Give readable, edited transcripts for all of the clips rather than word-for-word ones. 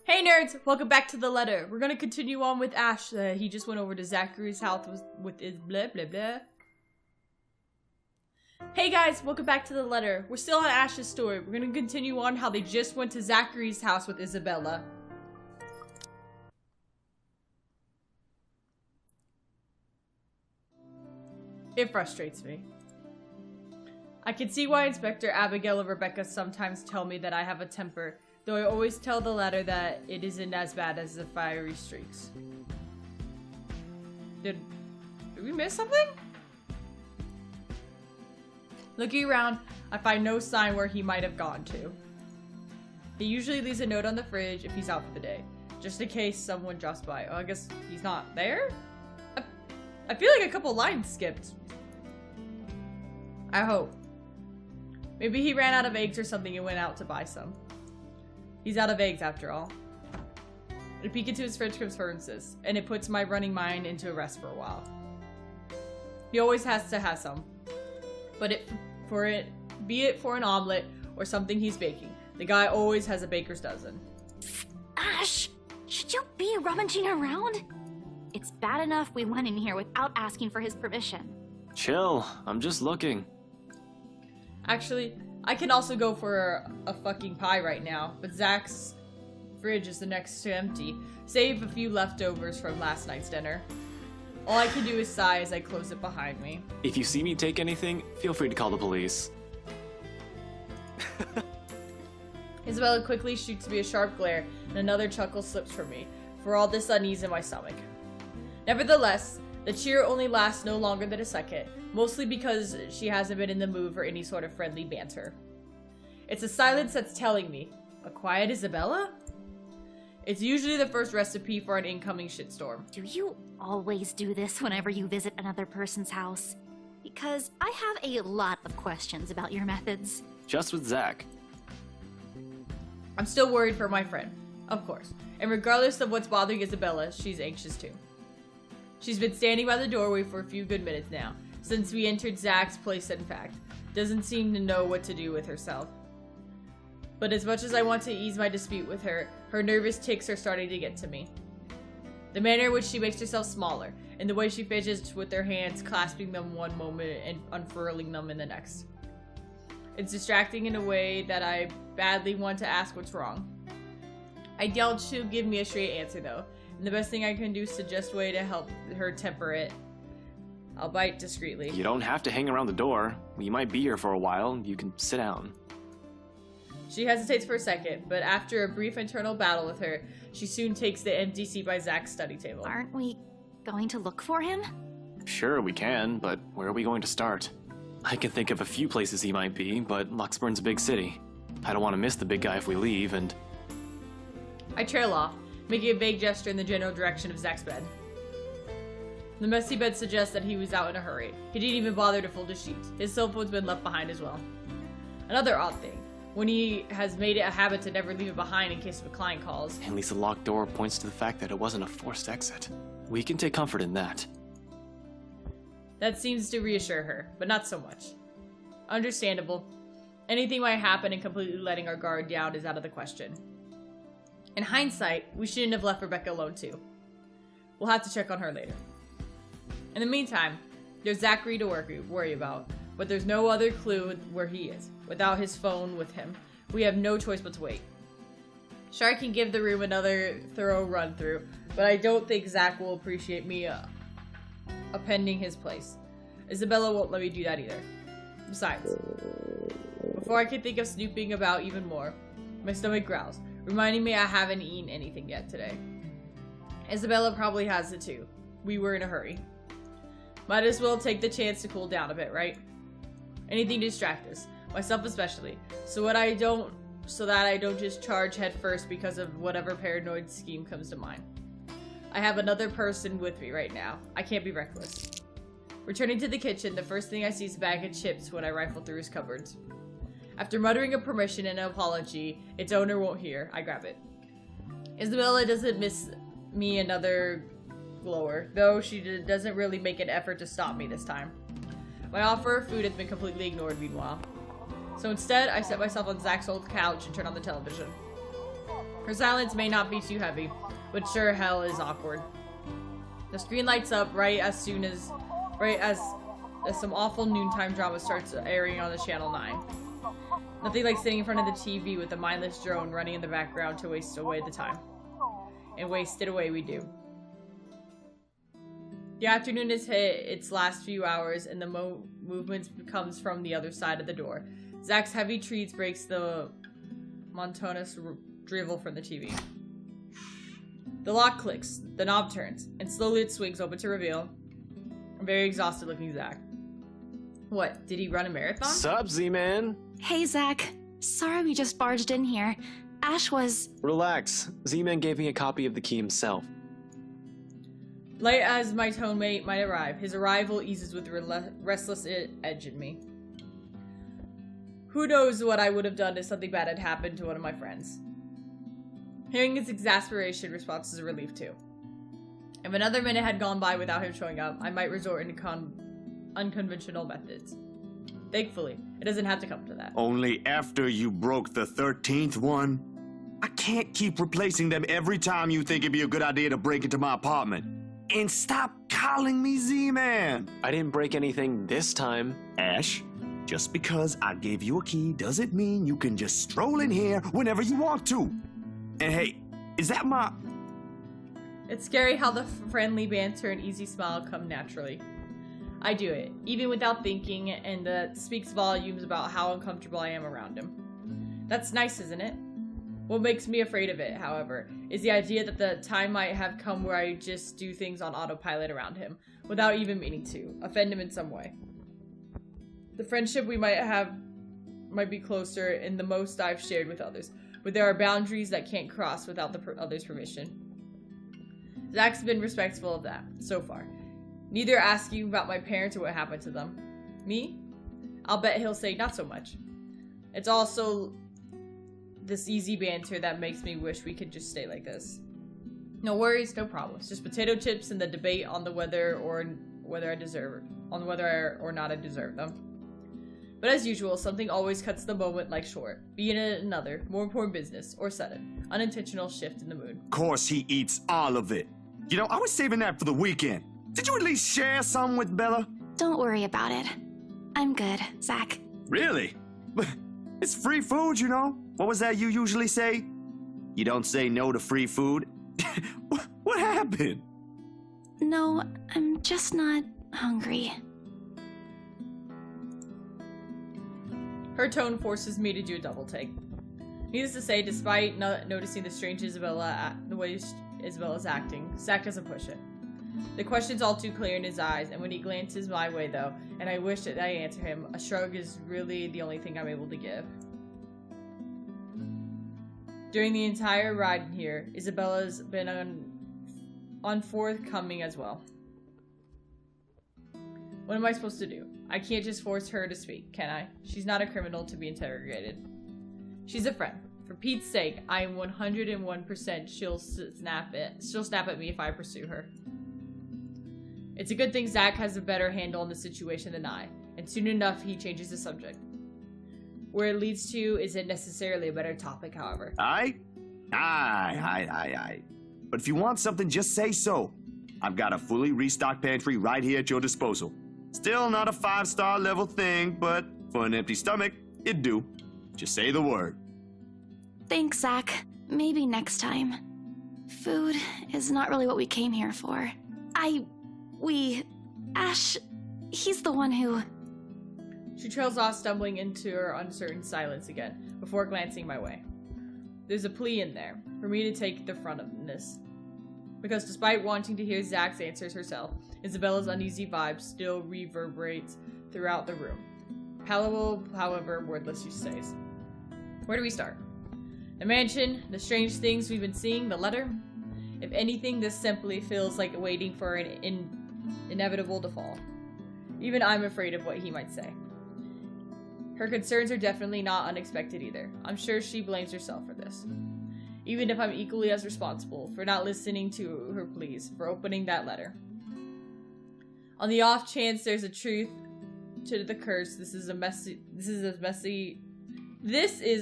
Hey nerds, welcome back to the letter. We're gonna continue on with Ash. He just went over to Zachary's house with his blah blah blah. Hey guys, welcome back to the letter. We're still on Ash's story. We're gonna continue on how they just went to Zachary's house with Isabella. It frustrates me. I can see why Inspector Abigail and Rebecca sometimes tell me that I have a temper, though I always tell the latter that it isn't as bad as the fiery streaks. Did we miss something? Looking around, I find no sign where he might have gone to. He usually leaves a note on the fridge if he's out for the day, just in case someone drops by. Oh, I guess he's not there? I feel like a couple lines skipped. I hope. Maybe he ran out of eggs or something and went out to buy some. He's out of eggs after all. A peek into his fridge confirms this, and it puts my running mind into rest for a while. He always has to have some. But be it for an omelet or something he's baking, the guy always has a baker's dozen. Ash, should you be rummaging around? It's bad enough we went in here without asking for his permission. Chill, I'm just looking. Actually, I can also go for a fucking pie right now, but Zach's fridge is the next to empty, save a few leftovers from last night's dinner. All I can do is sigh as I close it behind me. If you see me take anything, feel free to call the police. Isabella quickly shoots me a sharp glare, and another chuckle slips from me, for all this unease in my stomach. Nevertheless, the cheer only lasts no longer than a second, mostly because she hasn't been in the mood for any sort of friendly banter. It's a silence that's telling me, a quiet Isabella? It's usually the first recipe for an incoming shitstorm. Do you always do this whenever you visit another person's house? Because I have a lot of questions about your methods. Just with Zach. I'm still worried for my friend, of course, and regardless of what's bothering Isabella, she's anxious too. She's been standing by the doorway for a few good minutes now, since we entered Zach's place in fact. Doesn't seem to know what to do with herself. But as much as I want to ease my dispute with her, her nervous tics are starting to get to me. The manner in which she makes herself smaller, and the way she fidgets with her hands, clasping them one moment and unfurling them in the next. It's distracting in a way that I badly want to ask what's wrong. I doubt she'll give me a straight answer though, and the best thing I can do is suggest a way to help her temper it. I'll bite discreetly. You don't have to hang around the door. You might be here for a while. You can sit down. She hesitates for a second, but after a brief internal battle with her, she soon takes the empty seat by Zach's study table. Aren't we going to look for him? Sure, we can, but where are we going to start? I can think of a few places he might be, but Luxburn's a big city. I don't want to miss the big guy if we leave, and... I trail off, making a vague gesture in the general direction of Zach's bed. The messy bed suggests that he was out in a hurry. He didn't even bother to fold his sheets. His cell phone's been left behind as well. Another odd thing, when he has made it a habit to never leave it behind in case of a client calls. At least the locked door points to the fact that it wasn't a forced exit. We can take comfort in that. That seems to reassure her, but not so much. Understandable. Anything might happen and completely letting our guard down is out of the question. In hindsight, we shouldn't have left Rebecca alone too. We'll have to check on her later. In the meantime, there's Zachary to worry about, but there's no other clue where he is. Without his phone with him, we have no choice but to wait. Sure, I can give the room another thorough run through, but I don't think Zach will appreciate me appending his place. Isabella won't let me do that either. Besides, before I can think of snooping about even more, my stomach growls, reminding me I haven't eaten anything yet today. Isabella probably has it too. We were in a hurry. Might as well take the chance to cool down a bit, right? Anything to distract us, myself especially, so that I don't just charge head first because of whatever paranoid scheme comes to mind. I have another person with me right now. I can't be reckless. Returning to the kitchen, the first thing I see is a bag of chips when I rifle through his cupboards. After muttering a permission and an apology its owner won't hear, I grab it. Isabella doesn't miss me another glower, though she doesn't really make an effort to stop me this time. My offer of food has been completely ignored meanwhile. So instead, I set myself on Zach's old couch and turn on the television. Her silence may not be too heavy, but sure hell is awkward. The screen lights up right as some awful noontime drama starts airing on the Channel 9. Nothing like sitting in front of the TV with a mindless drone running in the background to waste away the time. And waste it away we do. The afternoon has hit its last few hours, and the movement comes from the other side of the door. Zach's heavy treats breaks the monotonous drivel from the TV. The lock clicks, the knob turns, and slowly it swings open to reveal a very exhausted looking Zach. What, did he run a marathon? Sup, Z-Man? Hey, Zach. Sorry we just barged in here. Ash was... Relax. Z-Man gave me a copy of the key himself. Light as my tone mate might arrive, his arrival eases with the restless edge in me. Who knows what I would have done if something bad had happened to one of my friends. Hearing his exasperation response is a relief too. If another minute had gone by without him showing up, I might resort into unconventional methods. Thankfully, it doesn't have to come to that. Only after you broke the 13th one? I can't keep replacing them every time you think it'd be a good idea to break into my apartment. And stop calling me Z-Man! I didn't break anything this time. Ash, just because I gave you a key doesn't mean you can just stroll in here whenever you want to. And hey, is that my... It's scary how the friendly banter and easy smile come naturally. I do it, even without thinking, and that speaks volumes about how uncomfortable I am around him. That's nice, isn't it? What makes me afraid of it, however, is the idea that the time might have come where I just do things on autopilot around him, without even meaning to, offend him in some way. The friendship we might have might be closer in the most I've shared with others, but there are boundaries that can't cross without the other's permission. Zach's been respectful of that, so far. Neither asking about my parents or what happened to them. Me? I'll bet he'll say not so much. It's also this easy banter that makes me wish we could just stay like this. No worries, no problems. Just potato chips and the debate on the whether or not I deserve them. But as usual, something always cuts the moment like short, be it another, more important business, or sudden, unintentional shift in the mood. Of course he eats all of it. You know, I was saving that for the weekend. Did you at least share some with Bella? Don't worry about it. I'm good, Zach. Really? But it's free food, you know? What was that you usually say? You don't say no to free food? What happened? No, I'm just not hungry. Her tone forces me to do a double take. Needless to say, despite not noticing the strange the way Isabella's acting, Zach doesn't push it. The question's all too clear in his eyes, and when he glances my way though, and I wish that I answer him, a shrug is really the only thing I'm able to give. During the entire ride here, Isabella's been unforthcoming as well. What am I supposed to do? I can't just force her to speak, can I? She's not a criminal to be interrogated. She's a friend. For Pete's sake, I am 101% she'll snap at me if I pursue her. It's a good thing Zach has a better handle on the situation than I, and soon enough he changes the subject. Where it leads to isn't necessarily a better topic, however. Aye. But if you want something, just say so. I've got a fully restocked pantry right here at your disposal. Still not a 5-star level thing, but for an empty stomach, it'd do. Just say the word. Thanks, Zach. Maybe next time. Food is not really what we came here for. Ash, he's the one who... She trails off, stumbling into her uncertain silence again, before glancing my way. There's a plea in there, for me to take the front of this. Because despite wanting to hear Zach's answers herself, Isabella's uneasy vibe still reverberates throughout the room. Palatable, however, wordless she stays. Where do we start? The mansion, the strange things we've been seeing, the letter? If anything, this simply feels like waiting for an inevitable to fall. Even I'm afraid of what he might say. Her concerns are definitely not unexpected either. I'm sure she blames herself for this. Even if I'm equally as responsible for not listening to her pleas, for opening that letter. On the off chance there's a truth to the curse, this is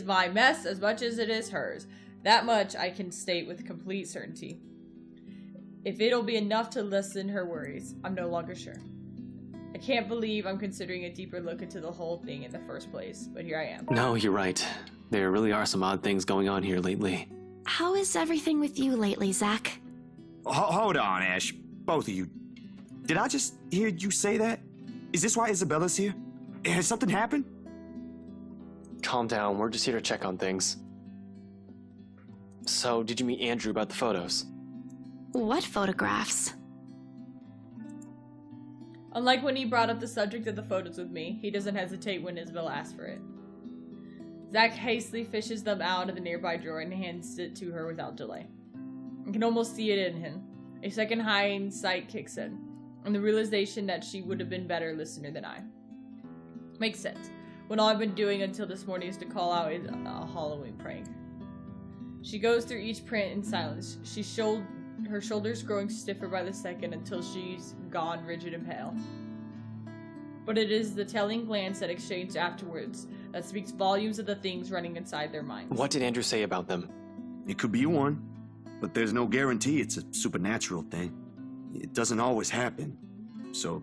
my mess as much as it is hers. That much I can state with complete certainty. If it'll be enough to lessen her worries, I'm no longer sure. I can't believe I'm considering a deeper look into the whole thing in the first place, but here I am. No, you're right. There really are some odd things going on here lately. How is everything with you lately, Zach? Hold on, Ash. Both of you. Did I just hear you say that? Is this why Isabella's here? Has something happened? Calm down, we're just here to check on things. So, did you meet Andrew about the photos? What photographs? Unlike when he brought up the subject of the photos with me, he doesn't hesitate when Isabella asks for it. Zach hastily fishes them out of the nearby drawer and hands it to her without delay. I can almost see it in him. A second hindsight kicks in, and the realization that she would have been better listener than I. Makes sense, when all I've been doing until this morning is to call out a Halloween prank. She goes through each print in silence, her shoulders growing stiffer by the second until she's gone rigid and pale. But it is the telling glance that exchanged afterwards that speaks volumes of the things running inside their minds. What did Andrew say about them? It could be one, but there's no guarantee it's a supernatural thing. It doesn't always happen. So,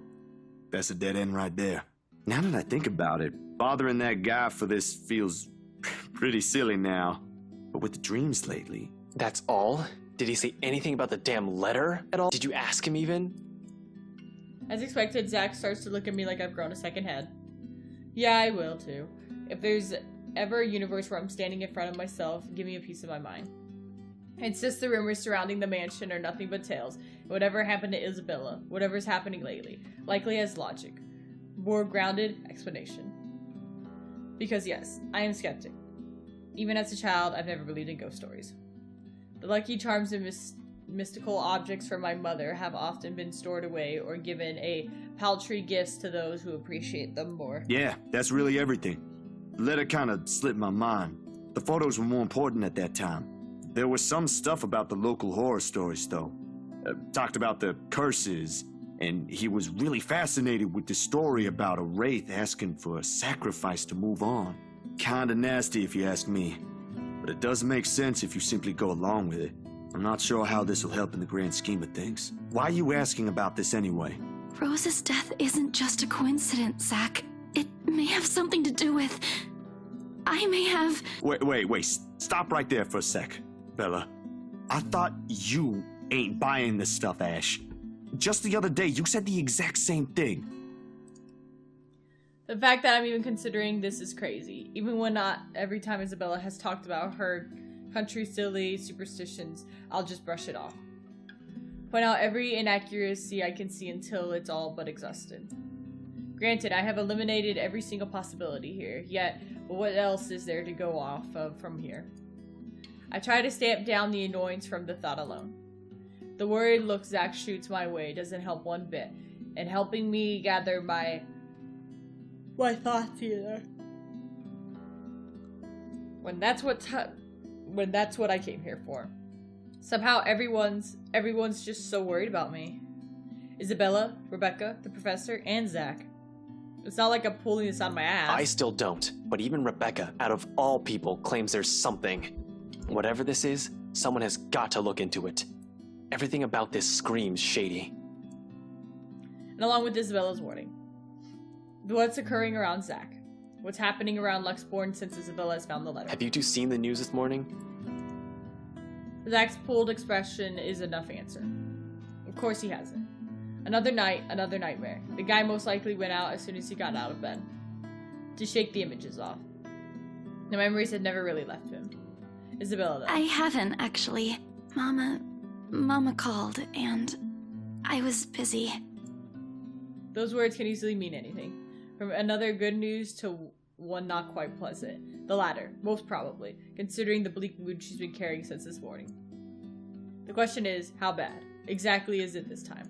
that's a dead end right there. Now that I think about it, bothering that guy for this feels pretty silly now. But with the dreams lately... That's all? Did he say anything about the damn letter at all? Did you ask him even? As expected, Zach starts to look at me like I've grown a second head. Yeah, I will too. If there's ever a universe where I'm standing in front of myself, give me a piece of my mind. I insist the rumors surrounding the mansion are nothing but tales. Whatever happened to Isabella, whatever's happening lately, likely has logic. More grounded explanation. Because yes, I am skeptic. Even as a child, I've never believed in ghost stories. The lucky charms and mystical objects from my mother have often been stored away or given a paltry gifts to those who appreciate them more. Yeah, that's really everything. The letter kind of slipped my mind. The photos were more important at that time. There was some stuff about the local horror stories, though. Talked about the curses, and he was really fascinated with the story about a wraith asking for a sacrifice to move on. Kinda nasty if you ask me, but it does make sense if you simply go along with it. I'm not sure how this will help in the grand scheme of things. Why are you asking about this anyway? Rose's death isn't just a coincidence, Zach. It may have something to do with... I may have... Wait, stop right there for a sec, Bella. I thought you ain't buying this stuff, Ash. Just the other day, you said the exact same thing. The fact that I'm even considering this is crazy. Even when not every time Isabella has talked about her country silly superstitions, I'll just brush it off. Point out every inaccuracy I can see until it's all but exhausted. Granted, I have eliminated every single possibility here, yet what else is there to go off of from here? I try to stamp down the annoyance from the thought alone. The worried look Zach shoots my way doesn't help one bit, and helping me gather my thoughts either. When that's what I came here for. Somehow everyone's just so worried about me. Isabella, Rebecca, the professor, and Zach. It's not like I'm pulling this out of my ass. I still don't, but even Rebecca, out of all people, claims there's something. Whatever this is, someone has got to look into it. Everything about this screams shady. And along with Isabella's warning. What's occurring around Zach? What's happening around Luxbourne since Isabella has found the letter? Have you two seen the news this morning? Zach's pulled expression is enough answer. Of course he hasn't. Another night, another nightmare. The guy most likely went out as soon as he got out of bed. To shake the images off. The memories had never really left him. Isabella, though. I haven't, actually. Mama called, and I was busy. Those words can easily mean anything. From another good news to one not quite pleasant. The latter, most probably, considering the bleak mood she's been carrying since this morning. The question is, how bad exactly is it this time?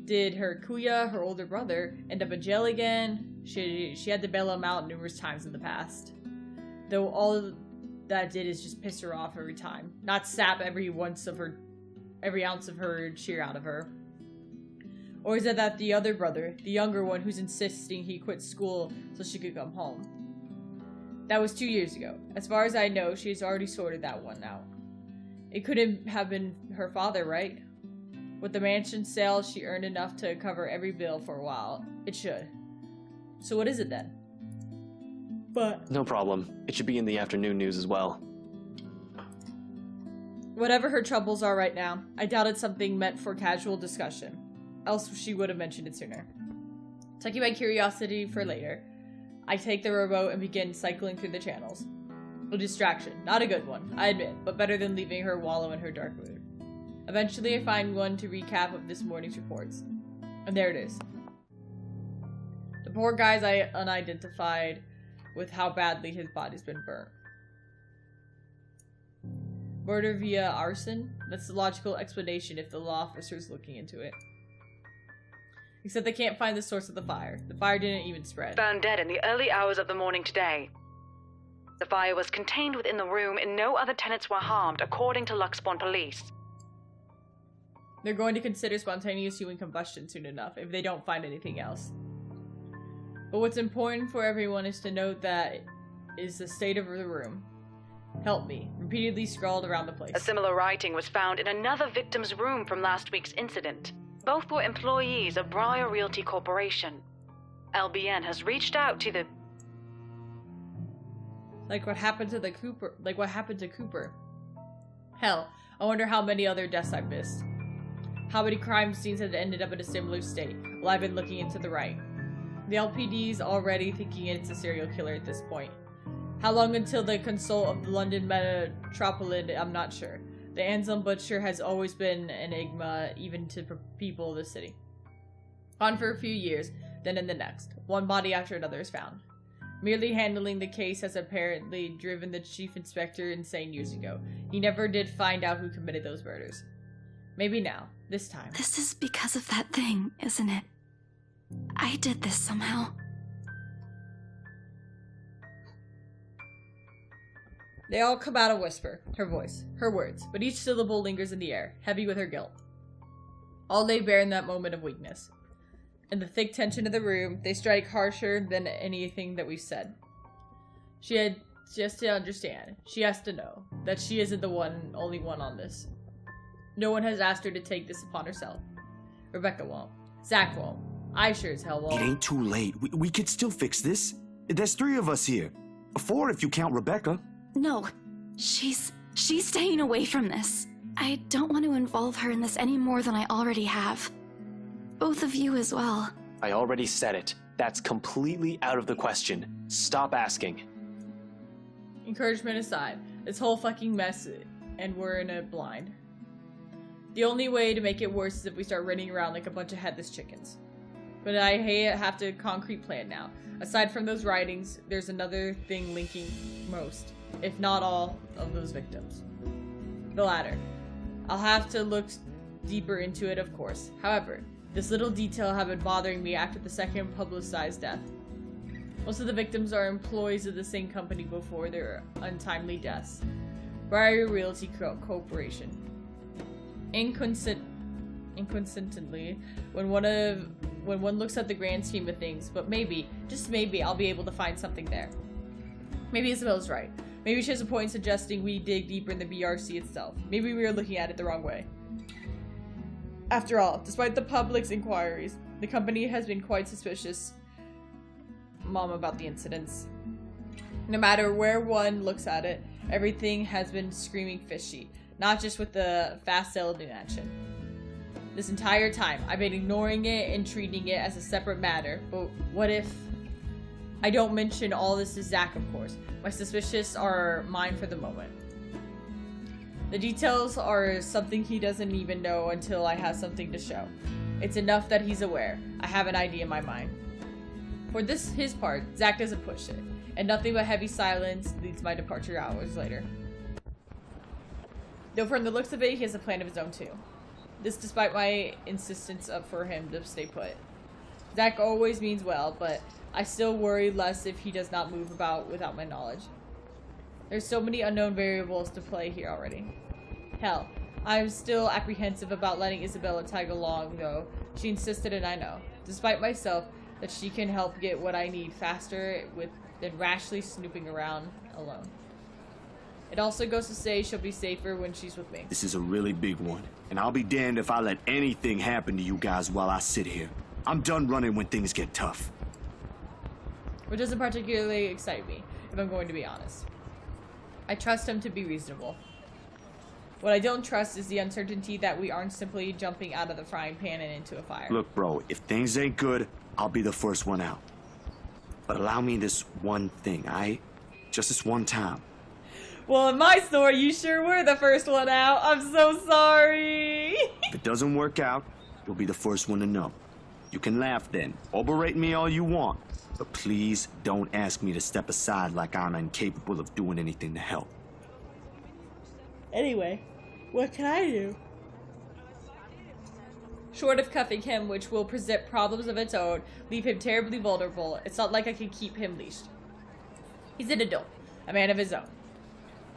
Did her Kuya, her older brother, end up in jail again? She had to bail him out numerous times in the past. Though all that did is just piss her off every time. Not sap every ounce of her cheer out of her. Or is it that the other brother, the younger one who's insisting he quit school so she could come home? That was 2 years ago. As far as I know, she's already sorted that one out. It couldn't have been her father, right? With the mansion sale, she earned enough to cover every bill for a while. It should. So what is it then? But No problem. It should be in the afternoon news as well. whatever her troubles are right now, I doubt it's something meant for casual discussion. Else she would have mentioned it sooner. Tucking my curiosity for later, I take the remote and begin cycling through the channels. A distraction. Not a good one, I admit, but better than leaving her wallow in her dark mood. Eventually I find one to recap of this morning's reports. And there it is. The poor guy's unidentified with how badly his body's been burnt. Murder via arson? That's the logical explanation if the law officer's looking into it. Except they can't find the source of the fire. The fire didn't even spread. Found dead in the early hours of the morning today. The fire was contained within the room and no other tenants were harmed, according to Luxbourne police. They're going to consider spontaneous human combustion soon enough if they don't find anything else. But what's important for everyone is to note that is the state of the room. Help me. Repeatedly scrawled around the place. A similar writing was found in another victim's room from last week's incident. Both were employees of Briar Realty Corporation. LBN has reached out to the... Like what happened to Cooper. Hell, I wonder how many other deaths I've missed. How many crime scenes have ended up in a similar state while I've been looking into the right. The LPD's already thinking it's a serial killer at this point. How long until they consult of the London Metropolitan, I'm not sure. The Anselm Butcher has always been an enigma, even to people of the city. On for a few years, then in the next, one body after another is found. Merely handling the case has apparently driven the chief inspector insane years ago. He never did find out who committed those murders. Maybe now, this time. This is because of that thing, isn't it? I did this somehow. They all come out a whisper, her voice, her words, but each syllable lingers in the air, heavy with her guilt. All lay bare in that moment of weakness. In the thick tension of the room, they strike harsher than anything that we've said. She had just to understand, she has to know, that she isn't the only one on this. No one has asked her to take this upon herself. Rebecca won't. Zach won't. I sure as hell won't. It ain't too late. We could still fix this. There's 3 of us here. 4 if you count Rebecca. No, she's staying away from this. I don't want to involve her in this any more than I already have. Both of you as well. I already said it. That's completely out of the question. Stop asking. Encouragement aside, this whole fucking mess, and we're in a blind. The only way to make it worse is if we start running around like a bunch of headless chickens. But I have to concrete plan now. Aside from those writings, there's another thing linking most, if not all, of those victims. The latter. I'll have to look deeper into it, of course. However, this little detail have been bothering me after the second publicized death. Most of the victims are employees of the same company before their untimely deaths. Briar Realty Corporation. Inconsistently, when one looks at the grand scheme of things, but maybe, just maybe, I'll be able to find something there. Maybe Isabel's right. Maybe she has a point in suggesting we dig deeper in the BRC itself. Maybe we are looking at it the wrong way. After all, despite the public's inquiries, the company has been quite suspicious, Mom, about the incidents. No matter where one looks at it, everything has been screaming fishy, not just with the fast sale of the mansion. This entire time, I've been ignoring it and treating it as a separate matter, but what if... I don't mention all this to Zach, of course. My suspicions are mine for the moment. The details are something he doesn't even know until I have something to show. It's enough that he's aware. I have an idea in my mind. For his part, Zach doesn't push it, and nothing but heavy silence leads my departure hours later. Though from the looks of it, he has a plan of his own too. This despite my insistence for him to stay put. Zach always means well, but I still worry less if he does not move about without my knowledge. There's so many unknown variables to play here already. Hell, I'm still apprehensive about letting Isabella tag along, though. She insisted, and I know, despite myself, that she can help get what I need faster than rashly snooping around alone. It also goes to say she'll be safer when she's with me. This is a really big one, and I'll be damned if I let anything happen to you guys while I sit here. I'm done running when things get tough. Which doesn't particularly excite me, if I'm going to be honest. I trust him to be reasonable. What I don't trust is the uncertainty that we aren't simply jumping out of the frying pan and into a fire. Look, bro, if things ain't good, I'll be the first one out. But allow me this one thing, aight? Just this one time. Well, in my story, you sure were the first one out. I'm so sorry. If it doesn't work out, you'll be the first one to know. You can laugh then, or berate me all you want. But please don't ask me to step aside like I'm incapable of doing anything to help. Anyway, what can I do? Short of cuffing him, which will present problems of its own, leave him terribly vulnerable, it's not like I can keep him leashed. He's an adult, a man of his own.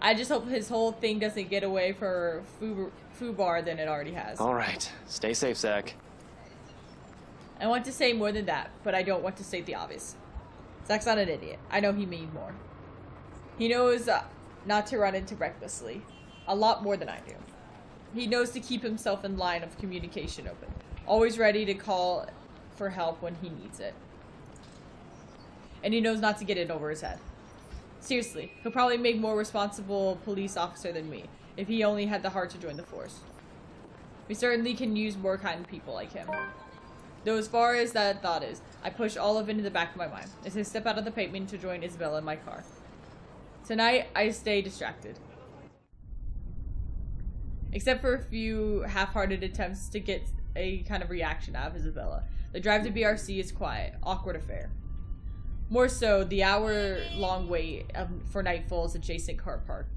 I just hope his whole thing doesn't get away for FUBAR than it already has. All right, stay safe, Zach. I want to say more than that, but I don't want to state the obvious. Zach's not an idiot. I know he means more. He knows not to run into recklessly. A lot more than I do. He knows to keep himself in line of communication open. Always ready to call for help when he needs it. And he knows not to get it over his head. Seriously, he'll probably make more responsible police officer than me, if he only had the heart to join the force. We certainly can use more kind people like him. Though as far as that thought is, I push all of it into the back of my mind, as I step out of the pavement to join Isabella in my car. Tonight, I stay distracted. Except for a few half-hearted attempts to get a kind of reaction out of Isabella. The drive to BRC is quiet, awkward affair. More so, the hour-long wait for Nightfall's adjacent car park.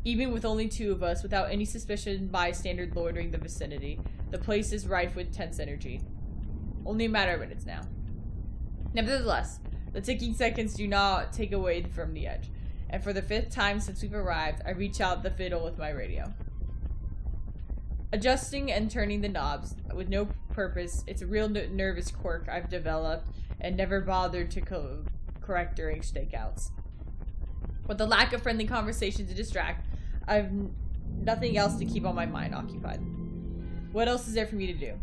Even with only two of us, without any suspicion bystander loitering the vicinity, the place is rife with tense energy. Only a matter of minutes now. Nevertheless, the ticking seconds do not take away from the edge, and for the 5th time since we've arrived, I reach out the fiddle with my radio. Adjusting and turning the knobs, with no purpose, it's a real nervous quirk I've developed and never bothered to correct during stakeouts. With the lack of friendly conversation to distract, I've nothing else to keep on my mind occupied. What else is there for me to do?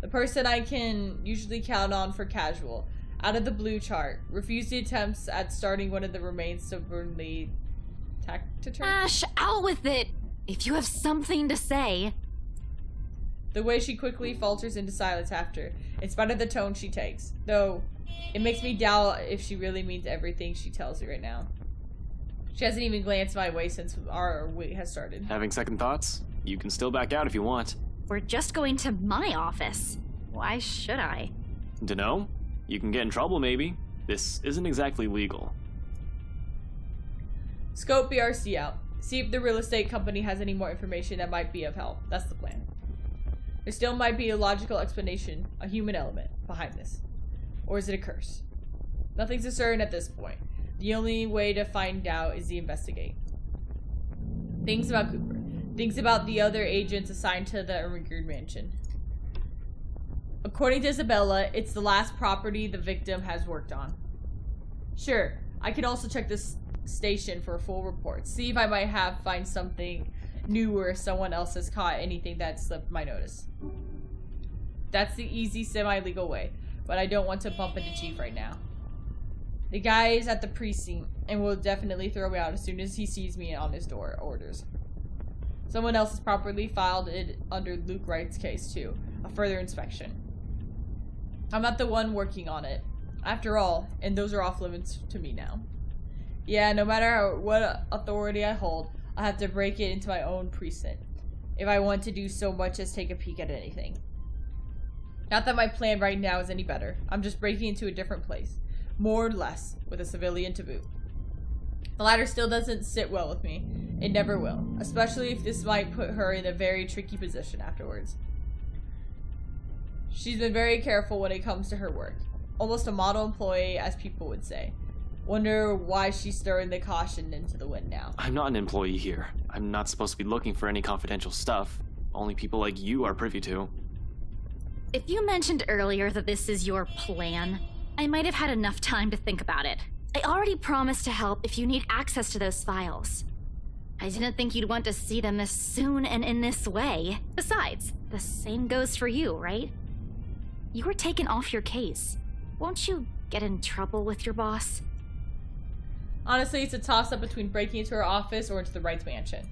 The person I can usually count on for casual, out of the blue chart, refused the attempts at starting one of the remains stubbornly taciturn. Ash, out with it! If you have something to say. The way she quickly falters into silence after, in spite of the tone she takes. Though, it makes me doubt if she really means everything she tells me right now. She hasn't even glanced my way since our wait has started. Having second thoughts? You can still back out if you want. We're just going to my office. Why should I? Dunno? You can get in trouble, maybe. This isn't exactly legal. Scope BRC out. See if the real estate company has any more information that might be of help. That's the plan. There still might be a logical explanation, a human element, behind this. Or is it a curse? Nothing's for certain at this point. The only way to find out is to investigate. Things about Cooper. Things about the other agents assigned to the Ermengarde mansion. According to Isabella, it's the last property the victim has worked on. Sure, I could also check this station for a full report. See if I might find something new or if someone else has caught anything that slipped my notice. That's the easy, semi-legal way, but I don't want to bump into Chief right now. The guy is at the precinct and will definitely throw me out as soon as he sees me on his door orders. Someone else has properly filed it under Luke Wright's case too, a further inspection. I'm not the one working on it, after all, and those are off limits to me now. Yeah, no matter what authority I hold, I have to break it into my own precinct, if I want to do so much as take a peek at anything. Not that my plan right now is any better, I'm just breaking into a different place, more or less, with a civilian to boot. The latter still doesn't sit well with me, it never will, especially if this might put her in a very tricky position afterwards. She's been very careful when it comes to her work, almost a model employee as people would say. Wonder why she's throwing the caution into the wind now. I'm not an employee here. I'm not supposed to be looking for any confidential stuff. Only people like you are privy to. If you mentioned earlier that this is your plan, I might have had enough time to think about it. I already promised to help if you need access to those files. I didn't think you'd want to see them this soon and in this way. Besides, the same goes for you, right? You were taken off your case. Won't you get in trouble with your boss? Honestly, it's a toss-up between breaking into her office or into the Wrights mansion.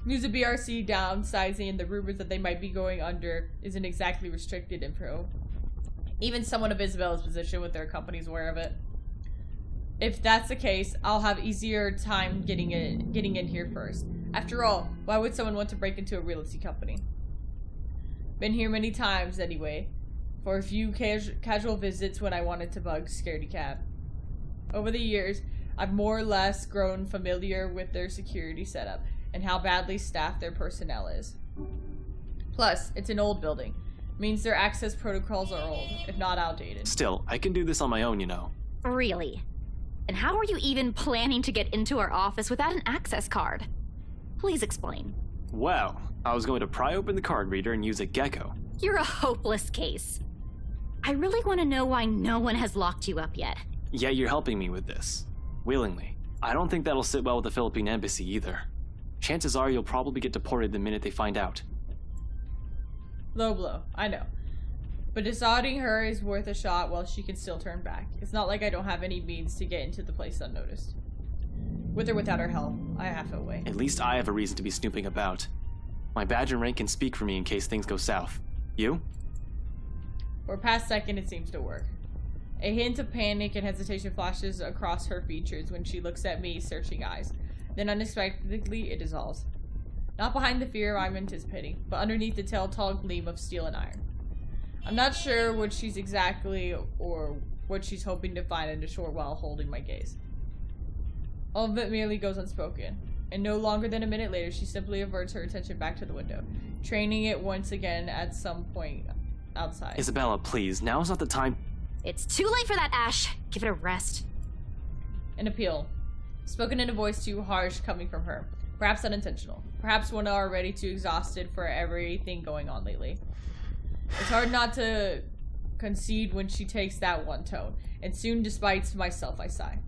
News of BRC downsizing and the rumors that they might be going under isn't exactly restricted info. Even someone of Isabella's position with their company's aware of it. If that's the case, I'll have easier time getting in here first. After all, why would someone want to break into a realty company? Been here many times anyway, for a few casual visits when I wanted to bug Scaredy Cat. Over the years, I've more or less grown familiar with their security setup and how badly staffed their personnel is. Plus, it's an old building. Means their access protocols are old, if not outdated. Still, I can do this on my own, you know. Really? And how are you even planning to get into our office without an access card? Please explain. Well, I was going to pry open the card reader and use a gecko. You're a hopeless case. I really want to know why no one has locked you up yet. Yet you're helping me with this. Willingly. I don't think that'll sit well with the Philippine embassy either. Chances are you'll probably get deported the minute they find out. Low blow, I know. But dissuading her is worth a shot while she can still turn back. It's not like I don't have any means to get into the place unnoticed. With or without her help, I have a way. At least I have a reason to be snooping about. My badge and rank can speak for me in case things go south. You? For a past second, it seems to work. A hint of panic and hesitation flashes across her features when she looks at me, searching eyes. Then unexpectedly, it dissolves. Not behind the fear I'm anticipating, but underneath the telltale gleam of steel and iron. I'm not sure what she's exactly or what she's hoping to find in a short while holding my gaze. All of it merely goes unspoken, and no longer than a minute later, she simply averts her attention back to the window, training it once again at some point outside. Isabella, please, now's not the time. It's too late for that, Ash. Give it a rest. An appeal, spoken in a voice too harsh coming from her. Perhaps unintentional. Perhaps one already too exhausted for everything going on lately. It's hard not to concede when she takes that one tone, and soon, despite myself, I sigh.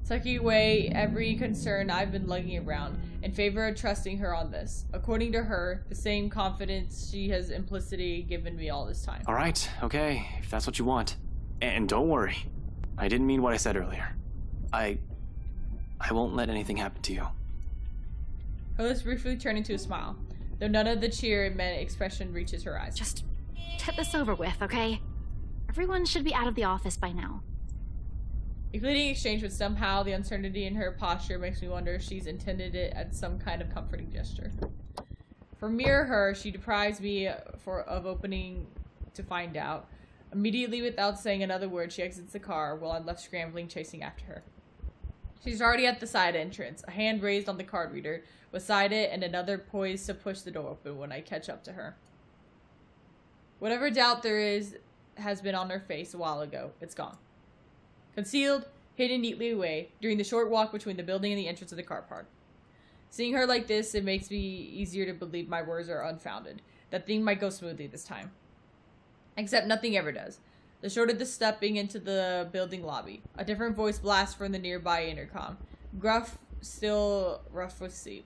Tucking away every concern I've been lugging around in favor of trusting her on this. According to her, the same confidence she has implicitly given me all this time. Alright, okay, if that's what you want. And don't worry. I didn't mean what I said earlier. I won't let anything happen to you. Her lips briefly turn into a smile, though none of the cheer it meant expression reaches her eyes. Just get this over with, okay? Everyone should be out of the office by now. A fleeting exchange, but somehow the uncertainty in her posture makes me wonder if she's intended it as some kind of comforting gesture. For mere her, she deprives me of opening to find out. Immediately, without saying another word, she exits the car while I'm left scrambling, chasing after her. She's already at the side entrance, a hand raised on the card reader beside it and another poised to push the door open when I catch up to her. Whatever doubt there has been on her face a while ago, it's gone. Concealed, hidden neatly away, during the short walk between the building and the entrance of the car park. Seeing her like this, it makes me easier to believe my words are unfounded, that things might go smoothly this time. Except nothing ever does. The short of the stepping into the building lobby, a different voice blasts from the nearby intercom, gruff, still rough with sleep.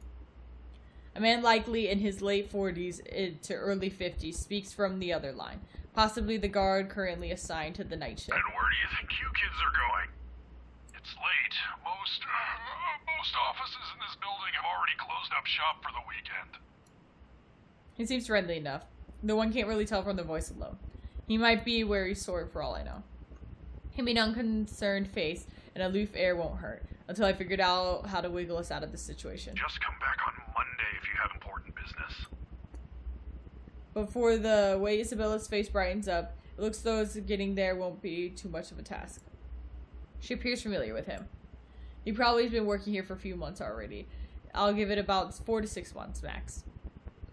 A man likely in his late 40s to early 50s speaks from the other line, possibly the guard currently assigned to the night shift. And where do you think you kids are going? It's late. Most offices in this building have already closed up shop for the weekend. He seems friendly enough, though one can't really tell from the voice alone. He might be where he's sore for all I know. Him an unconcerned face and aloof air won't hurt, until I figured out how to wiggle us out of this situation. Just come back on Monday if you have important business. But for the way Isabella's face brightens up, it looks though as getting there won't be too much of a task. She appears familiar with him. He probably has been working here for a few months already. I'll give it about 4 to 6 months max.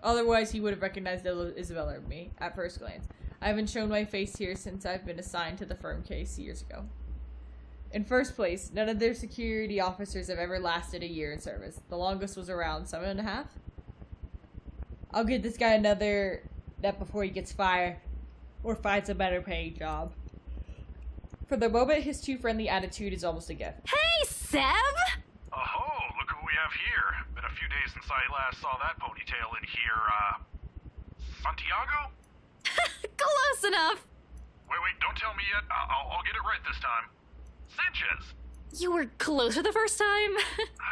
Otherwise, he would have recognized Isabella or me at first glance. I haven't shown my face here since I've been assigned to the firm case years ago. In first place, none of their security officers have ever lasted a year in service. The longest was around 7.5. I'll give this guy another that before he gets fired or finds a better paying job. For the moment, his too friendly attitude is almost a gift. Hey, Seb! Oh, look who we have here. Been a few days since I last saw that ponytail in here, Santiago? Close enough. Wait, don't tell me yet. I'll get it right this time. Sanchez! You were closer the first time.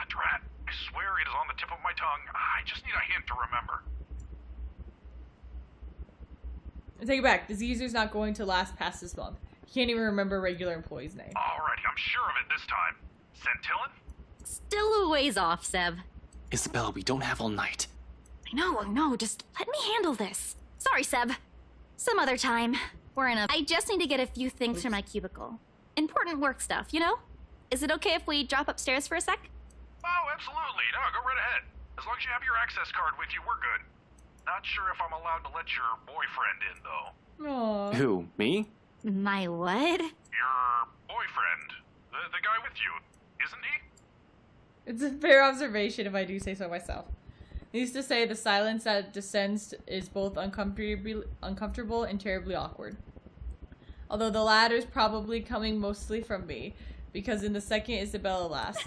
Drat. I swear it is on the tip of my tongue. I just need a hint to remember. I take it back. This user's not going to last past this month. He can't even remember a regular employee's name. Alrighty, I'm sure of it this time. Centillon? Still a ways off, Seb. Isabella, we don't have all night. I know, just let me handle this. Sorry, Seb. Some other time. I just need to get a few things from my cubicle. Important work stuff, you know? Is it okay if we drop upstairs for a sec? Oh, absolutely. No, go right ahead. As long as you have your access card with you, we're good. Not sure if I'm allowed to let your boyfriend in, though. Aww. Who, me? My what? Your boyfriend. The guy with you. Isn't he? It's a fair observation if I do say so myself. Needless to say, the silence that descends is both uncomfortable and terribly awkward. Although the latter is probably coming mostly from me, because in the second Isabella laughs.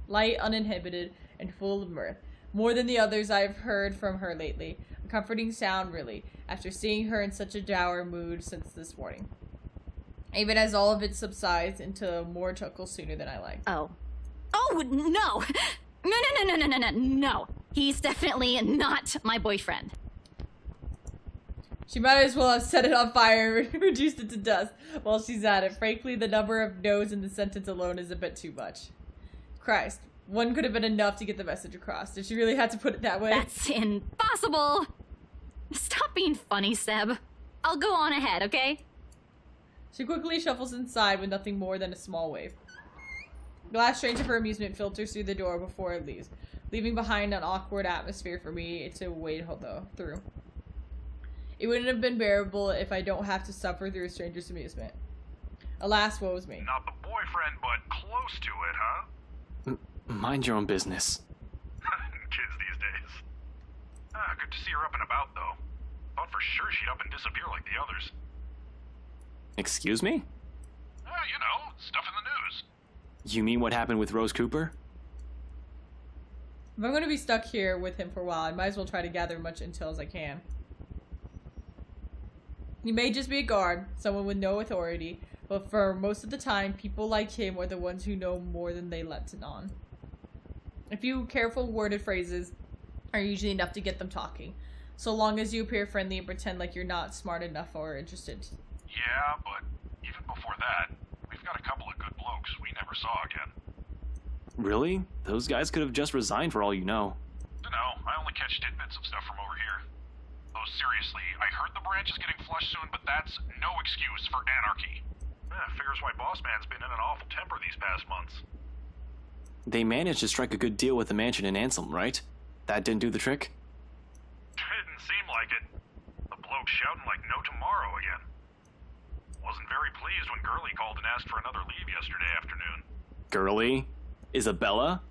Light, uninhibited, and full of mirth. More than the others I've heard from her lately. A comforting sound, really, after seeing her in such a dour mood since this morning. Even as all of it subsides into more chuckles sooner than I like. Oh, no! No. He's definitely not my boyfriend. She might as well have set it on fire and reduced it to dust while she's at it. Frankly, the number of no's in the sentence alone is a bit too much. Christ, one could have been enough to get the message across. Did she really have to put it that way? That's impossible! Stop being funny, Seb. I'll go on ahead, okay? She quickly shuffles inside with nothing more than a small wave. The last strange of her amusement filters through the door before it leaves, leaving behind an awkward atmosphere for me to wade through. It wouldn't have been bearable if I don't have to suffer through a stranger's amusement. Alas, woe is me. Not the boyfriend, but close to it, huh? Mind your own business. Kids these days. Good to see her up and about, though. Thought for sure she'd up and disappear like the others. Excuse me? You know, stuff in the news. You mean what happened with Rose Cooper? If I'm going to be stuck here with him for a while, I might as well try to gather as much intel as I can. He may just be a guard, someone with no authority, but for most of the time, people like him are the ones who know more than they let on. A few careful worded phrases are usually enough to get them talking, so long as you appear friendly and pretend like you're not smart enough or interested. Yeah, but even before that, we've got a couple of good blokes we never saw again. Really? Those guys could have just resigned for all you know. Dunno, I only catch tidbits of stuff from over here. Though seriously, I heard the branch is getting flushed soon, but that's no excuse for anarchy. Figures why Boss Man's been in an awful temper these past months. They managed to strike a good deal with the mansion in Ansem, right? That didn't do the trick? Didn't seem like it. The bloke shouting like no tomorrow again. Wasn't very pleased when Gurley called and asked for another leave yesterday afternoon. Gurley? Isabella?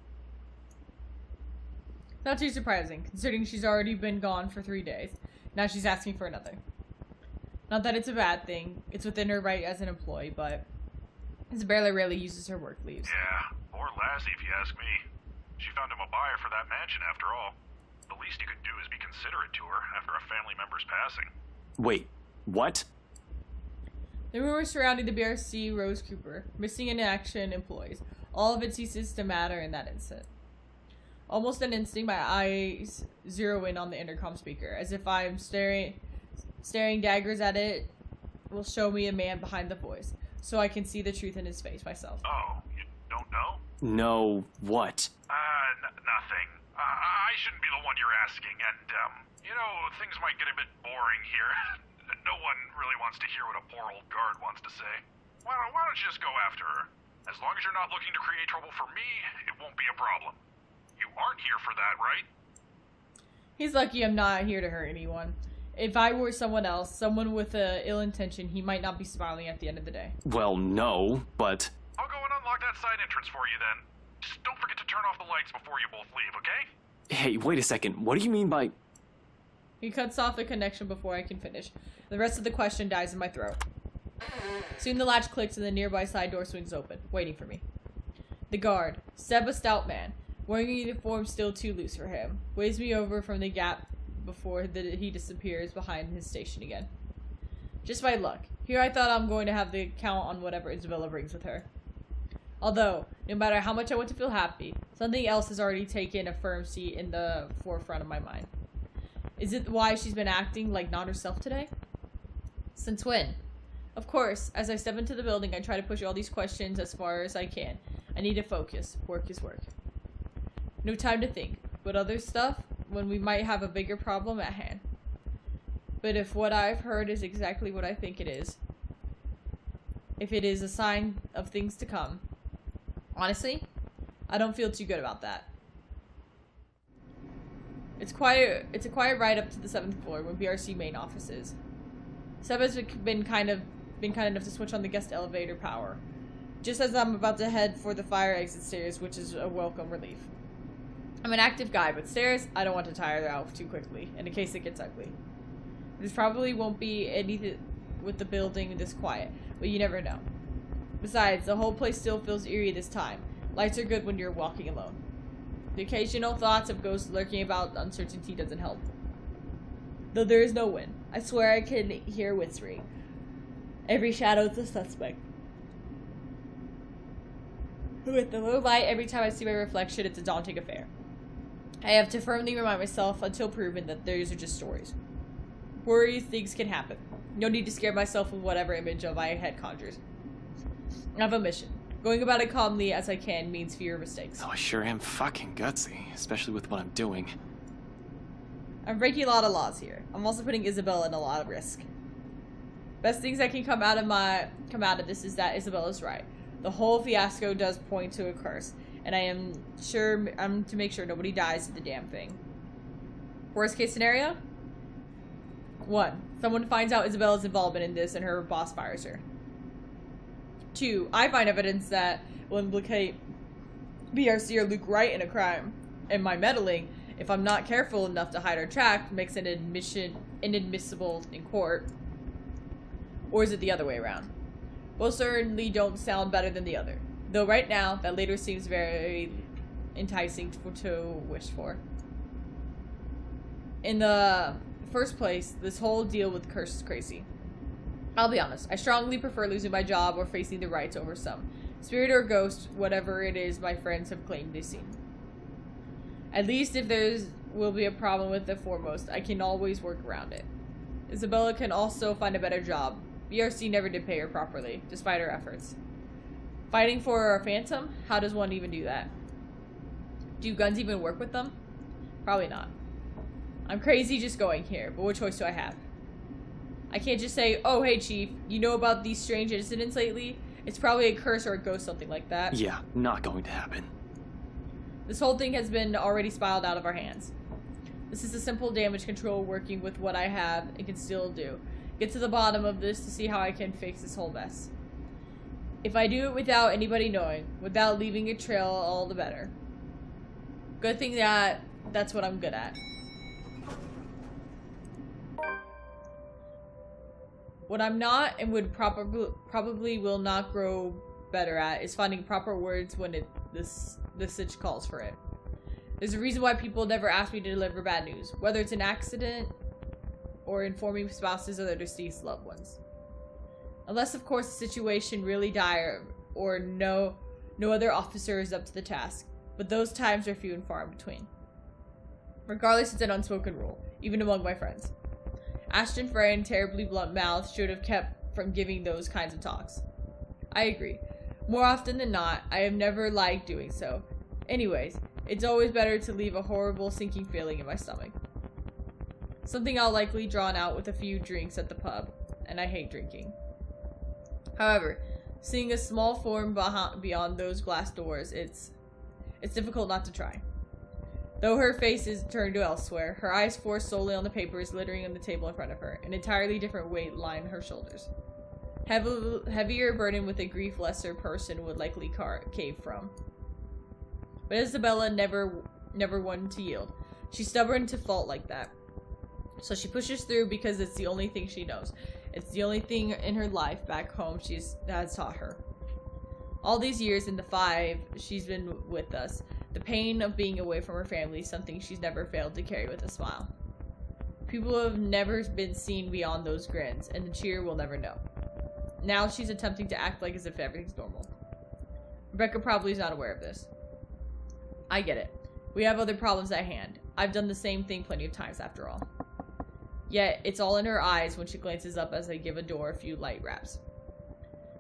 Not too surprising, considering she's already been gone for 3 days. Now she's asking for another. Not that it's a bad thing. It's within her right as an employee, but Isabella rarely uses her work leaves. Yeah, poor lassie if you ask me. She found him a buyer for that mansion after all. The least he could do is be considerate to her after a family member's passing. Wait, what? The rumors surrounding the BRC Rose Cooper, missing in action employees, all of it ceases to matter in that instant. Almost an instinct, my eyes zero in on the intercom speaker, as if I'm staring daggers at it will show me a man behind the voice, so I can see the truth in his face myself. Oh, you don't know? No, what? Nothing. I shouldn't be the one you're asking, and, things might get a bit boring here. No one really wants to hear what a poor old guard wants to say. Why don't you just go after her? As long as you're not looking to create trouble for me, it won't be a problem. You aren't here for that, right? He's lucky I'm not here to hurt anyone. If I were someone else, someone with ill intention, he might not be smiling at the end of the day. Well, no, but... I'll go and unlock that side entrance for you then. Just don't forget to turn off the lights before you both leave, okay? Hey, wait a second. What do you mean by... He cuts off the connection before I can finish. The rest of the question dies in my throat. Soon the latch clicks and the nearby side door swings open, waiting for me. The guard, Seb, a stout man, wearing a uniform still too loose for him, waves me over from the gap before he disappears behind his station again. Just by luck, here I thought I'm going to have the count on whatever Isabella brings with her. Although, no matter how much I want to feel happy, something else has already taken a firm seat in the forefront of my mind. Is it why she's been acting like not herself today? Since when? Of course, as I step into the building, I try to push all these questions as far as I can. I need to focus. Work is work. No time to think, but other stuff when we might have a bigger problem at hand. But if what I've heard is exactly what I think it is, if it is a sign of things to come, honestly, I don't feel too good about that. It's a quiet ride up to the 7th floor where BRC main office is. Seb has been kind enough to switch on the guest elevator power, just as I'm about to head for the fire exit stairs, which is a welcome relief. I'm an active guy, but stairs, I don't want to tire out too quickly, in case it gets ugly. This probably won't be anything with the building this quiet, but you never know. Besides, the whole place still feels eerie this time. Lights are good when you're walking alone. The occasional thoughts of ghosts lurking about uncertainty doesn't help. Though there is no wind, I swear I can hear whispering. Every shadow is a suspect. With the low light, every time I see my reflection, it's a daunting affair. I have to firmly remind myself, until proven, that those are just stories. Worries, things can happen. No need to scare myself with whatever image of my head conjures. I have a mission. Going about it calmly as I can means fewer mistakes. Oh, I sure am fucking gutsy, especially with what I'm doing. I'm breaking a lot of laws here. I'm also putting Isabella in a lot of risk. Best things that can come out of this is that Isabella's right. The whole fiasco does point to a curse, and I'm to make sure nobody dies in the damn thing. Worst case scenario? 1. Someone finds out Isabella's involvement in this and her boss fires her. 2. I find evidence that will implicate BRC or Luke Wright in a crime, and my meddling, if I'm not careful enough to hide or track, makes an admission inadmissible in court. Or is it the other way around? Both certainly don't sound better than the other, though right now that later seems very enticing to wish for. In the first place, this whole deal with Curse is crazy. I'll be honest, I strongly prefer losing my job or facing the rights over some spirit or ghost, whatever it is my friends have claimed they've seen. At least if there will be a problem with the foremost, I can always work around it. Isabella can also find a better job. BRC never did pay her properly, despite her efforts. Fighting for a phantom? How does one even do that? Do guns even work with them? Probably not. I'm crazy just going here, but what choice do I have? I can't just say, oh hey chief, you know about these strange incidents lately? It's probably a curse or a ghost, something like that. Yeah, not going to happen. This whole thing has been already spiraled out of our hands. This is a simple damage control working with what I have and can still do. Get to the bottom of this to see how I can fix this whole mess. If I do it without anybody knowing, without leaving a trail, all the better. Good thing that's what I'm good at. What I'm not and would probably will not grow better at is finding proper words when this such calls for it. There's a reason why people never ask me to deliver bad news, whether it's an accident or informing spouses or their deceased loved ones. Unless, of course, the situation really dire or no other officer is up to the task, but those times are few and far in between. Regardless, it's an unspoken rule, even among my friends. Ashton Frey and terribly blunt mouths should have kept from giving those kinds of talks. I agree. More often than not, I have never liked doing so. Anyways, it's always better to leave a horrible sinking feeling in my stomach. Something I'll likely drown out with a few drinks at the pub, and I hate drinking. However, seeing a small form beyond those glass doors, it's difficult not to try. Though her face is turned to elsewhere, her eyes forced solely on the papers littering on the table in front of her, an entirely different weight lying on her shoulders. Heavier burden with a grief lesser person would likely cave from. But Isabella never wanted to yield. She's stubborn to fault like that. So she pushes through because it's the only thing she knows. It's the only thing in her life back home has taught her. All these years in the 5 she's been with us, the pain of being away from her family is something she's never failed to carry with a smile. People have never been seen beyond those grins, and the cheer will never know. Now she's attempting to act like as if everything's normal. Rebecca probably is not aware of this. I get it. We have other problems at hand. I've done the same thing plenty of times after all. Yet, it's all in her eyes when she glances up as I give a door a few light raps.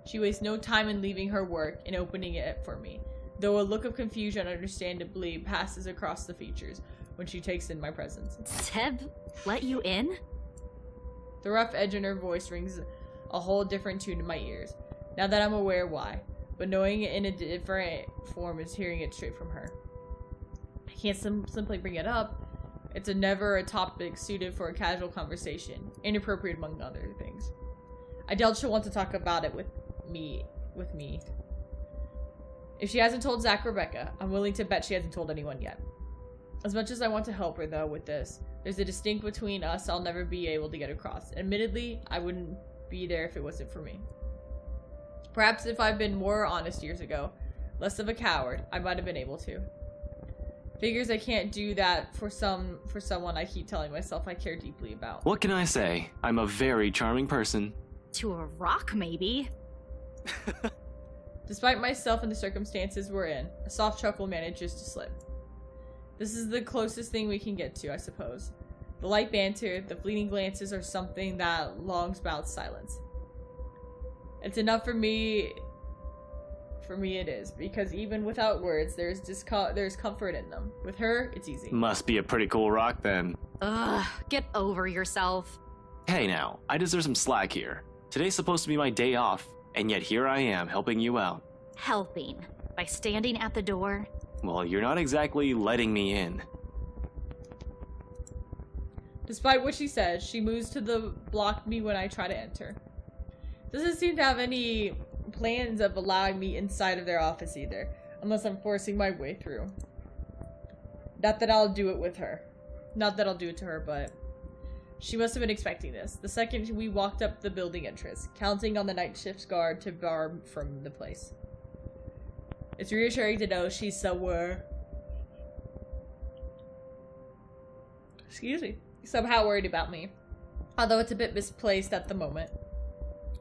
She wastes no time in leaving her work and opening it for me, though a look of confusion understandably passes across the features when she takes in my presence. Seb let you in? The rough edge in her voice rings a whole different tune in my ears, now that I'm aware why, but knowing it in a different form is hearing it straight from her. I can't simply bring it up. It's never a topic suited for a casual conversation, inappropriate among other things. I doubt she'll want to talk about it with me. If she hasn't told Zach or Rebecca, I'm willing to bet she hasn't told anyone yet. As much as I want to help her, though, with this, there's a distinct between us I'll never be able to get across. Admittedly, I wouldn't be there if it wasn't for me. Perhaps if I'd been more honest years ago, less of a coward, I might have been able to. Figures I can't do that for someone I keep telling myself I care deeply about. What can I say? I'm a very charming person. To a rock, maybe. Despite myself and the circumstances we're in, a soft chuckle manages to slip. This is the closest thing we can get to, I suppose. The light banter, the fleeting glances are something that longs about silence. It's enough for me it is, because even without words, there's comfort in them. With her, it's easy. Must be a pretty cool rock then. Ugh, get over yourself. Hey now, I deserve some slack here. Today's supposed to be my day off, and yet here I am helping you out. Helping? By standing at the door? Well, you're not exactly letting me in. Despite what she says, she moves to block me when I try to enter. Doesn't seem to have any plans of allowing me inside of their office either, unless I'm forcing my way through. Not that I'll do it with her. Not that I'll do it to her, but she must have been expecting this. The second we walked up the building entrance, counting on the night shift's guard to bar from the place. It's reassuring to know she's somewhere. Excuse me. Somehow worried about me. Although it's a bit misplaced at the moment.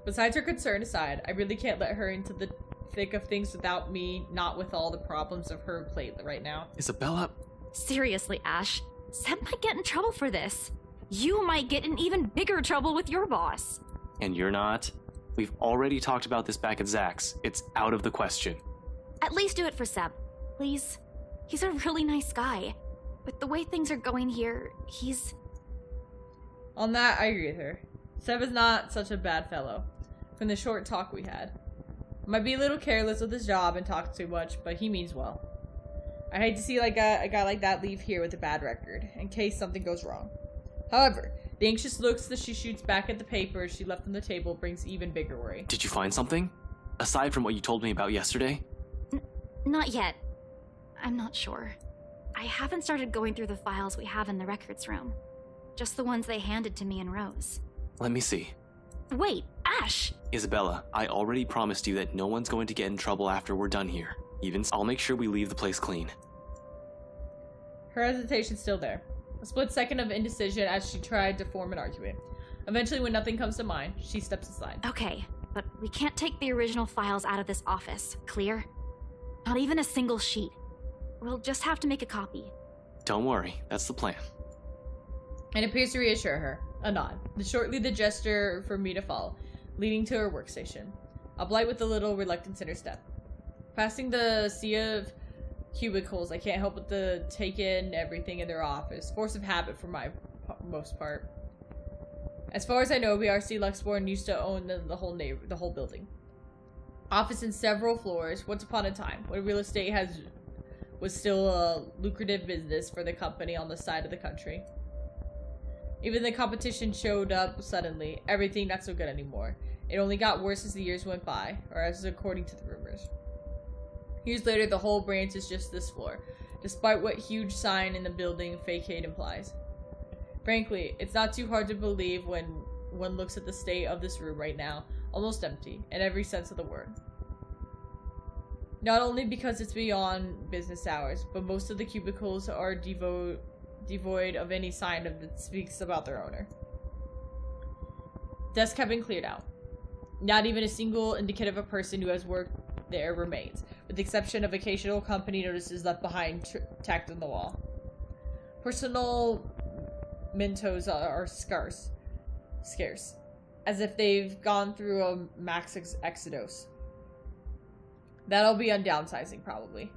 Besides her concern aside, I really can't let her into the thick of things without me, not with all the problems of her plate right now. Isabella? Seriously, Ash. Seb might get in trouble for this. You might get in even bigger trouble with your boss. And you're not? We've already talked about this back at Zach's. It's out of the question. At least do it for Seb, please. He's a really nice guy. With the way things are going here, he's... On that, I agree with her. Seb is not such a bad fellow, from the short talk we had. Might be a little careless with his job and talk too much, but he means well. I hate to see a guy like that leave here with a bad record, in case something goes wrong. However, the anxious looks that she shoots back at the papers she left on the table brings even bigger worry. Did you find something? Aside from what you told me about yesterday? Not yet. I'm not sure. I haven't started going through the files we have in the records room. Just the ones they handed to me and Rose. Let me see. Wait, Ash! Isabella, I already promised you that no one's going to get in trouble after we're done here. Even so, I'll make sure we leave the place clean. Her hesitation's still there. A split second of indecision as she tried to form an argument. Eventually, when nothing comes to mind, she steps aside. Okay, but we can't take the original files out of this office, clear? Not even a single sheet. We'll just have to make a copy. Don't worry, that's the plan. And appears to reassure her. A nod. Shortly the gesture for me to follow, leading to her workstation. A blight with a little reluctance in her step. Passing the sea of cubicles, I can't help but to take in everything in their office. Force of habit for my most part. As far as I know, BRC Luxborn used to own the whole building. Office in several floors. Once upon a time, when real estate was still a lucrative business for the company on the side of the country. Even the competition showed up suddenly. Everything not so good anymore. It only got worse as the years went by, or as according to the rumors. Years later, the whole branch is just this floor, despite what huge sign in the building facade implies. Frankly, it's not too hard to believe when one looks at the state of this room right now, almost empty, in every sense of the word. Not only because it's beyond business hours, but most of the cubicles are devoid of any sign that speaks about their owner. Desks have been cleared out. Not even a single indicative of a person who has worked there remains, with the exception of occasional company notices left behind tacked on the wall. Personal mementos are scarce, as if they've gone through a max exodus. That'll be on downsizing, probably.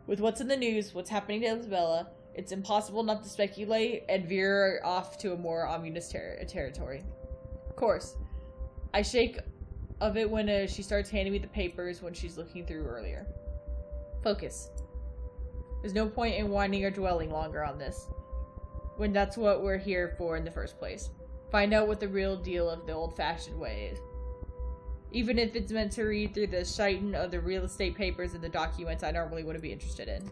With what's in the news, what's happening to Isabella, it's impossible not to speculate and veer off to a more ominous territory. Of course, I shake of it when she starts handing me the papers when she's looking through earlier. Focus. There's no point in whining or dwelling longer on this, when that's what we're here for in the first place. Find out what the real deal of the old-fashioned way is. Even if it's meant to read through the shiting of the real estate papers and the documents I normally wouldn't be interested in.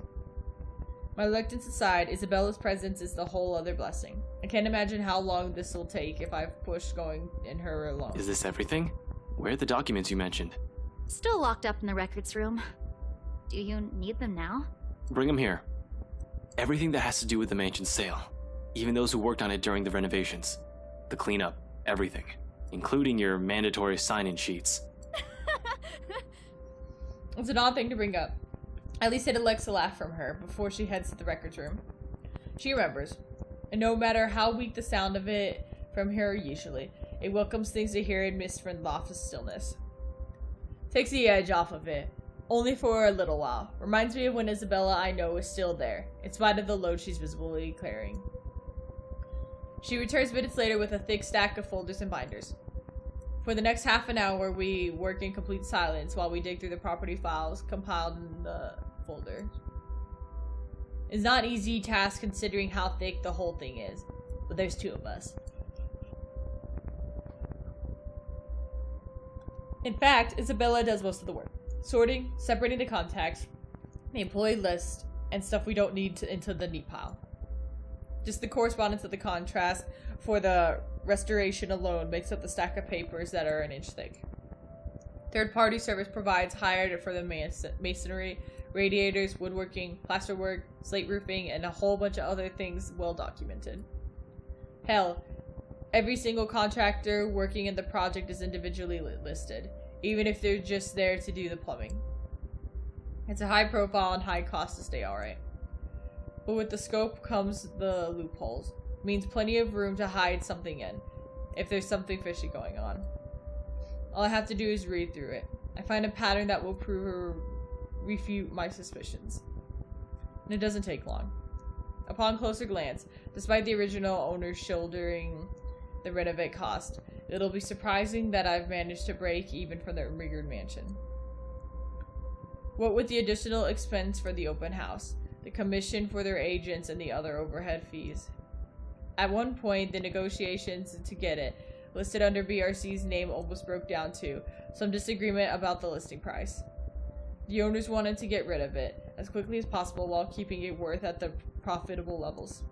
My reluctance aside, Isabella's presence is the whole other blessing. I can't imagine how long this will take if I've pushed going in her alone. Is this everything? Where are the documents you mentioned? Still locked up in the records room. Do you need them now? Bring them here. Everything that has to do with the mansion's sale. Even those who worked on it during the renovations. The cleanup. Everything. Including your mandatory sign-in sheets. It's an odd thing to bring up. At least it elects a laugh from her before she heads to the records room. She remembers. And no matter how weak the sound of it from her usually, it welcomes things to hear amidst Loftus' stillness. Takes the edge off of it. Only for a little while. Reminds me of when Isabella I know is still there, in spite of the load she's visibly carrying. She returns minutes later with a thick stack of folders and binders. For the next half an hour, we work in complete silence while we dig through the property files compiled in the folder. It's not an easy task considering how thick the whole thing is, but there's two of us. In fact, Isabella does most of the work. Sorting, separating the contacts, the employee list, and stuff we don't need into the neat pile. Just the correspondence of the contrast for the restoration alone makes up the stack of papers that are an inch thick. Third-party service provides hired for the masonry, radiators, woodworking, plasterwork, slate roofing, and a whole bunch of other things well documented. Hell, every single contractor working in the project is individually listed, even if they're just there to do the plumbing. It's a high profile and high cost to stay alright. But with the scope comes the loopholes. Means plenty of room to hide something in, if there's something fishy going on. All I have to do is read through it. I find a pattern that will refute my suspicions. And it doesn't take long. Upon closer glance, despite the original owners shouldering the renovate cost, it'll be surprising that I've managed to break even from the Rigard mansion. What with the additional expense for the open house, the commission for their agents, and the other overhead fees. At one point, the negotiations to get it, listed under BRC's name, almost broke down to some disagreement about the listing price. The owners wanted to get rid of it as quickly as possible while keeping it worth at the profitable levels.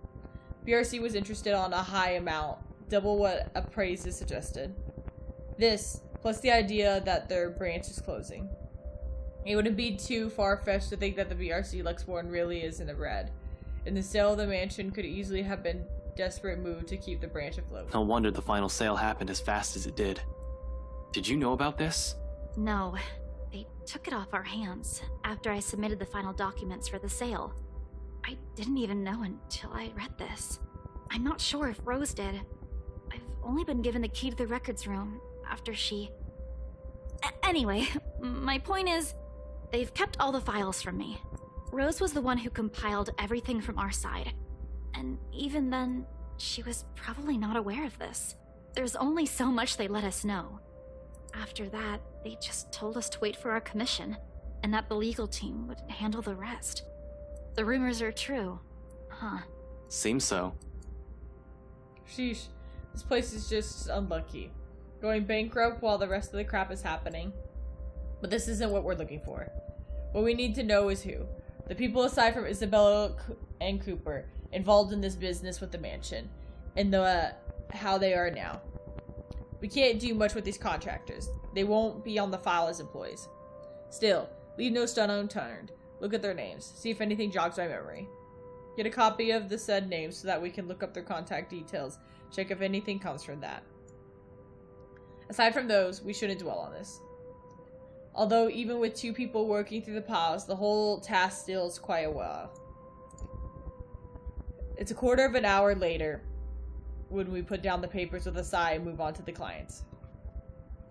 BRC was interested on a high amount, double what appraisers suggested. This, plus the idea that their branch is closing. It wouldn't be too far-fetched to think that the BRC Luxborn really is in the red, and the sale of the mansion could easily have been a desperate move to keep the branch afloat. No wonder the final sale happened as fast as it did. Did you know about this? No. They took it off our hands after I submitted the final documents for the sale. I didn't even know until I read this. I'm not sure if Rose did. I've only been given the key to the records room after she... Anyway, my point is, they've kept all the files from me. Rose was the one who compiled everything from our side. And even then, she was probably not aware of this. There's only so much they let us know. After that, they just told us to wait for our commission, and that the legal team would handle the rest. The rumors are true, huh? Seems so. Sheesh. This place is just unlucky. Going bankrupt while the rest of the crap is happening. But this isn't what we're looking for. What we need to know is who. The people aside from Isabella and Cooper involved in this business with the mansion. And the how they are now. We can't do much with these contractors. They won't be on the file as employees. Still, leave no stone unturned. Look at their names. See if anything jogs my memory. Get a copy of the said names so that we can look up their contact details. Check if anything comes from that. Aside from those, we shouldn't dwell on this. Although, even with 2 people working through the piles, the whole task still is quite a while. It's a quarter of an hour later when we put down the papers with a sigh and move on to the clients.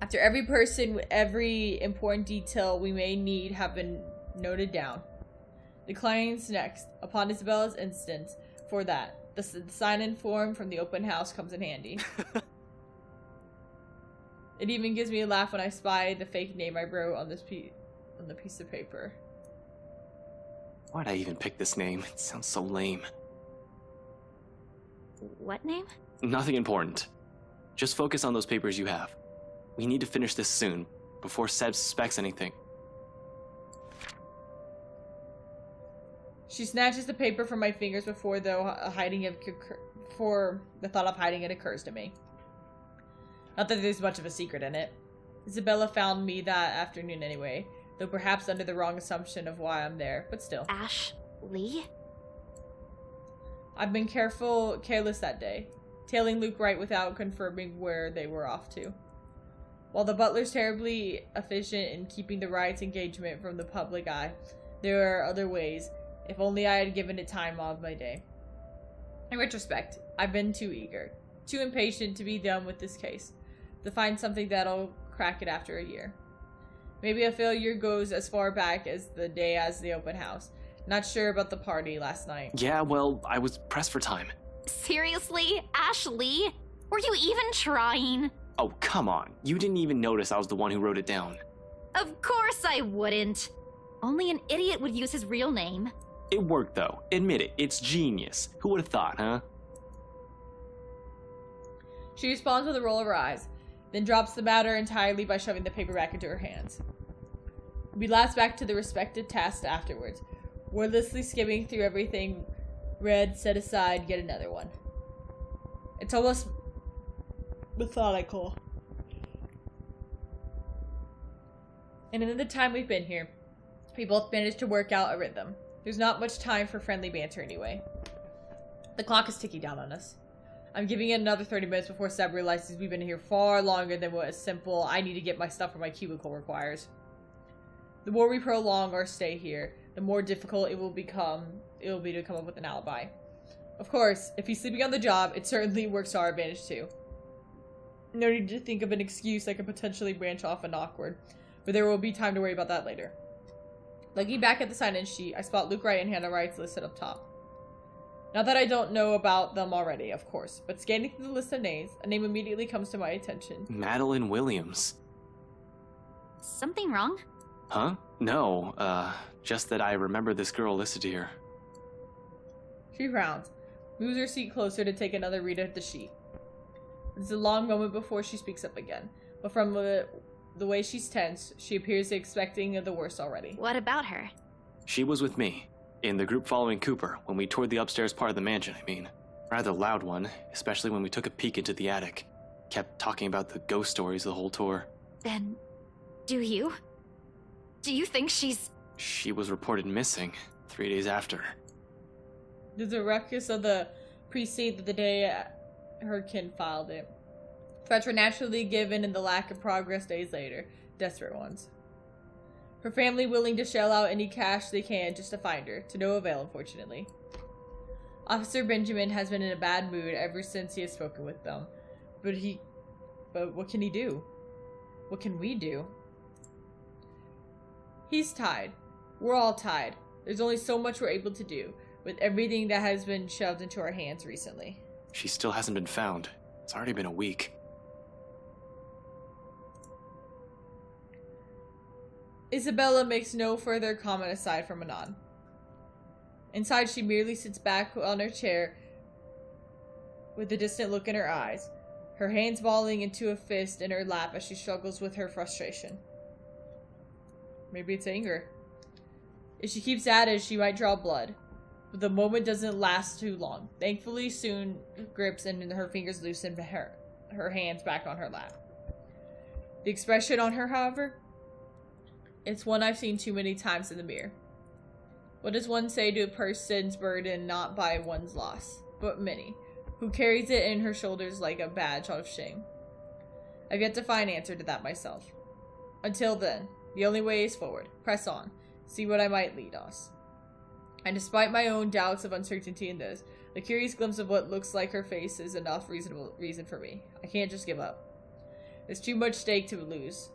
After every person with every important detail we may need have been noted down. The clients next, upon Isabella's instance, for that, the sign-in form from the open house comes in handy. It even gives me a laugh when I spy the fake name I wrote on the piece of paper. Why'd I even pick this name? It sounds so lame. What name? Nothing important. Just focus on those papers you have. We need to finish this soon, before Seb suspects anything. She snatches the paper from my fingers before the thought of hiding it occurs to me. Not that there's much of a secret in it. Isabella found me that afternoon anyway, though perhaps under the wrong assumption of why I'm there, but still. Ash Lee? I've been careless that day, tailing Luke Wright without confirming where they were off to. While the butler's terribly efficient in keeping the Wright's engagement from the public eye, there are other ways, if only I had given it time of my day. In retrospect, I've been too eager, too impatient to be done with this case, to find something that'll crack it after a year. Maybe a failure goes as far back as the open house. Not sure about the party last night. Yeah, well, I was pressed for time. Seriously? Ash Lee? Were you even trying? Oh, come on. You didn't even notice I was the one who wrote it down. Of course I wouldn't. Only an idiot would use his real name. It worked, though. Admit it. It's genius. Who would have thought, huh? She responds with a roll of her eyes, then drops the matter entirely by shoving the paper back into her hands. We lapse back to the respective tasks afterwards, wordlessly skimming through everything read, set aside, yet another one. It's almost methodical. And in the time we've been here, we both managed to work out a rhythm. There's not much time for friendly banter anyway. The clock is ticking down on us. I'm giving it another 30 minutes before Seb realizes we've been here far longer than what a simple I need to get my stuff from my cubicle requires. The more we prolong our stay here, the more difficult it will be to come up with an alibi. Of course, if he's sleeping on the job, it certainly works to our advantage too. No need to think of an excuse that could potentially branch off and awkward, but there will be time to worry about that later. Looking back at the sign-in sheet, I spot Luke Wright and Hannah Wright's listed up top. Not that I don't know about them already, of course, but scanning through the list of names, a name immediately comes to my attention. Madeline Williams. Something wrong? Huh? No, just that I remember this girl listed here. She frowns, moves her seat closer to take another read at the sheet. It's a long moment before she speaks up again, but from the way she's tense, she appears expecting the worst already. What about her? She was with me, in the group following Cooper, when we toured the upstairs part of the mansion, I mean. Rather loud one, especially when we took a peek into the attic. Kept talking about the ghost stories the whole tour. Then, do you think she's... She was reported missing 3 days after. There's a ruckus of the precinct the day her kin filed it. Threats were naturally given in the lack of progress days later. Desperate ones. Her family willing to shell out any cash they can just to find her. To no avail, unfortunately. Officer Benjamin has been in a bad mood ever since he has spoken with them. But what can he do? What can we do? He's tied. We're all tied. There's only so much we're able to do, with everything that has been shoved into our hands recently. She still hasn't been found. It's already been a week. Isabella makes no further comment aside from a nod. Inside, she merely sits back on her chair with a distant look in her eyes, her hands balling into a fist in her lap as she struggles with her frustration. Maybe it's anger. If she keeps at it, she might draw blood. But the moment doesn't last too long. Thankfully, soon grips and her fingers loosen her hands back on her lap. The expression on her, however, it's one I've seen too many times in the mirror. What does one say to a person's burden not by one's loss, but many, who carries it in her shoulders like a badge of shame? I've yet to find an answer to that myself. Until then, the only way is forward. Press on. See what I might lead us. And despite my own doubts of uncertainty in this, the curious glimpse of what looks like her face is enough reasonable reason for me. I can't just give up. There's too much stake to lose.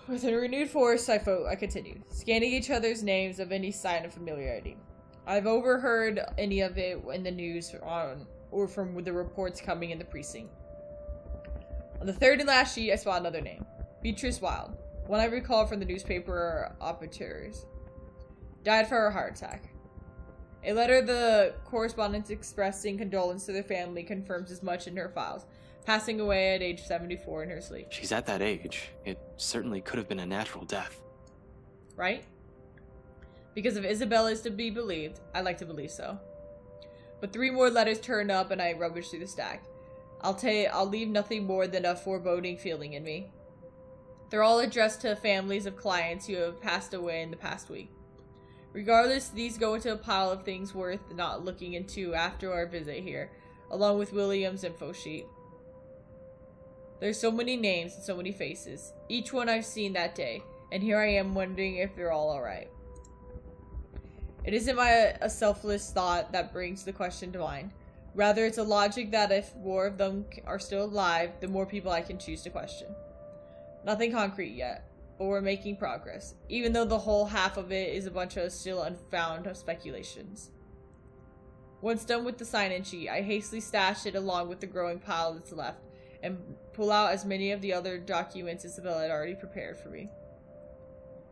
With a renewed force, I continued, scanning each other's names of any sign of familiarity. I've overheard any of it in the news or from the reports coming in the precinct. On the third and last sheet, I saw another name. Beatrice Wilde, one I recall from the newspaper obituaries. Died for a heart attack. A letter the correspondence expressing condolence to their family confirms as much in her files, passing away at age 74 in her sleep. She's at that age. It certainly could have been a natural death. Right? Because if Isabella is to be believed, I like to believe so. But 3 more letters turn up and I rubbish through the stack. I'll leave nothing more than a foreboding feeling in me. They're all addressed to families of clients who have passed away in the past week. Regardless, these go into a pile of things worth not looking into after our visit here, along with William's info sheet. There's so many names and so many faces, each one I've seen that day, and here I am wondering if they're all alright. It isn't a selfless thought that brings the question to mind. Rather, it's a logic that if more of them are still alive, the more people I can choose to question. Nothing concrete yet, but we're making progress, even though the whole half of it is a bunch of still unfound speculations. Once done with the sign-in sheet, I hastily stash it along with the growing pile that's left, and pull out as many of the other documents Isabella had already prepared for me.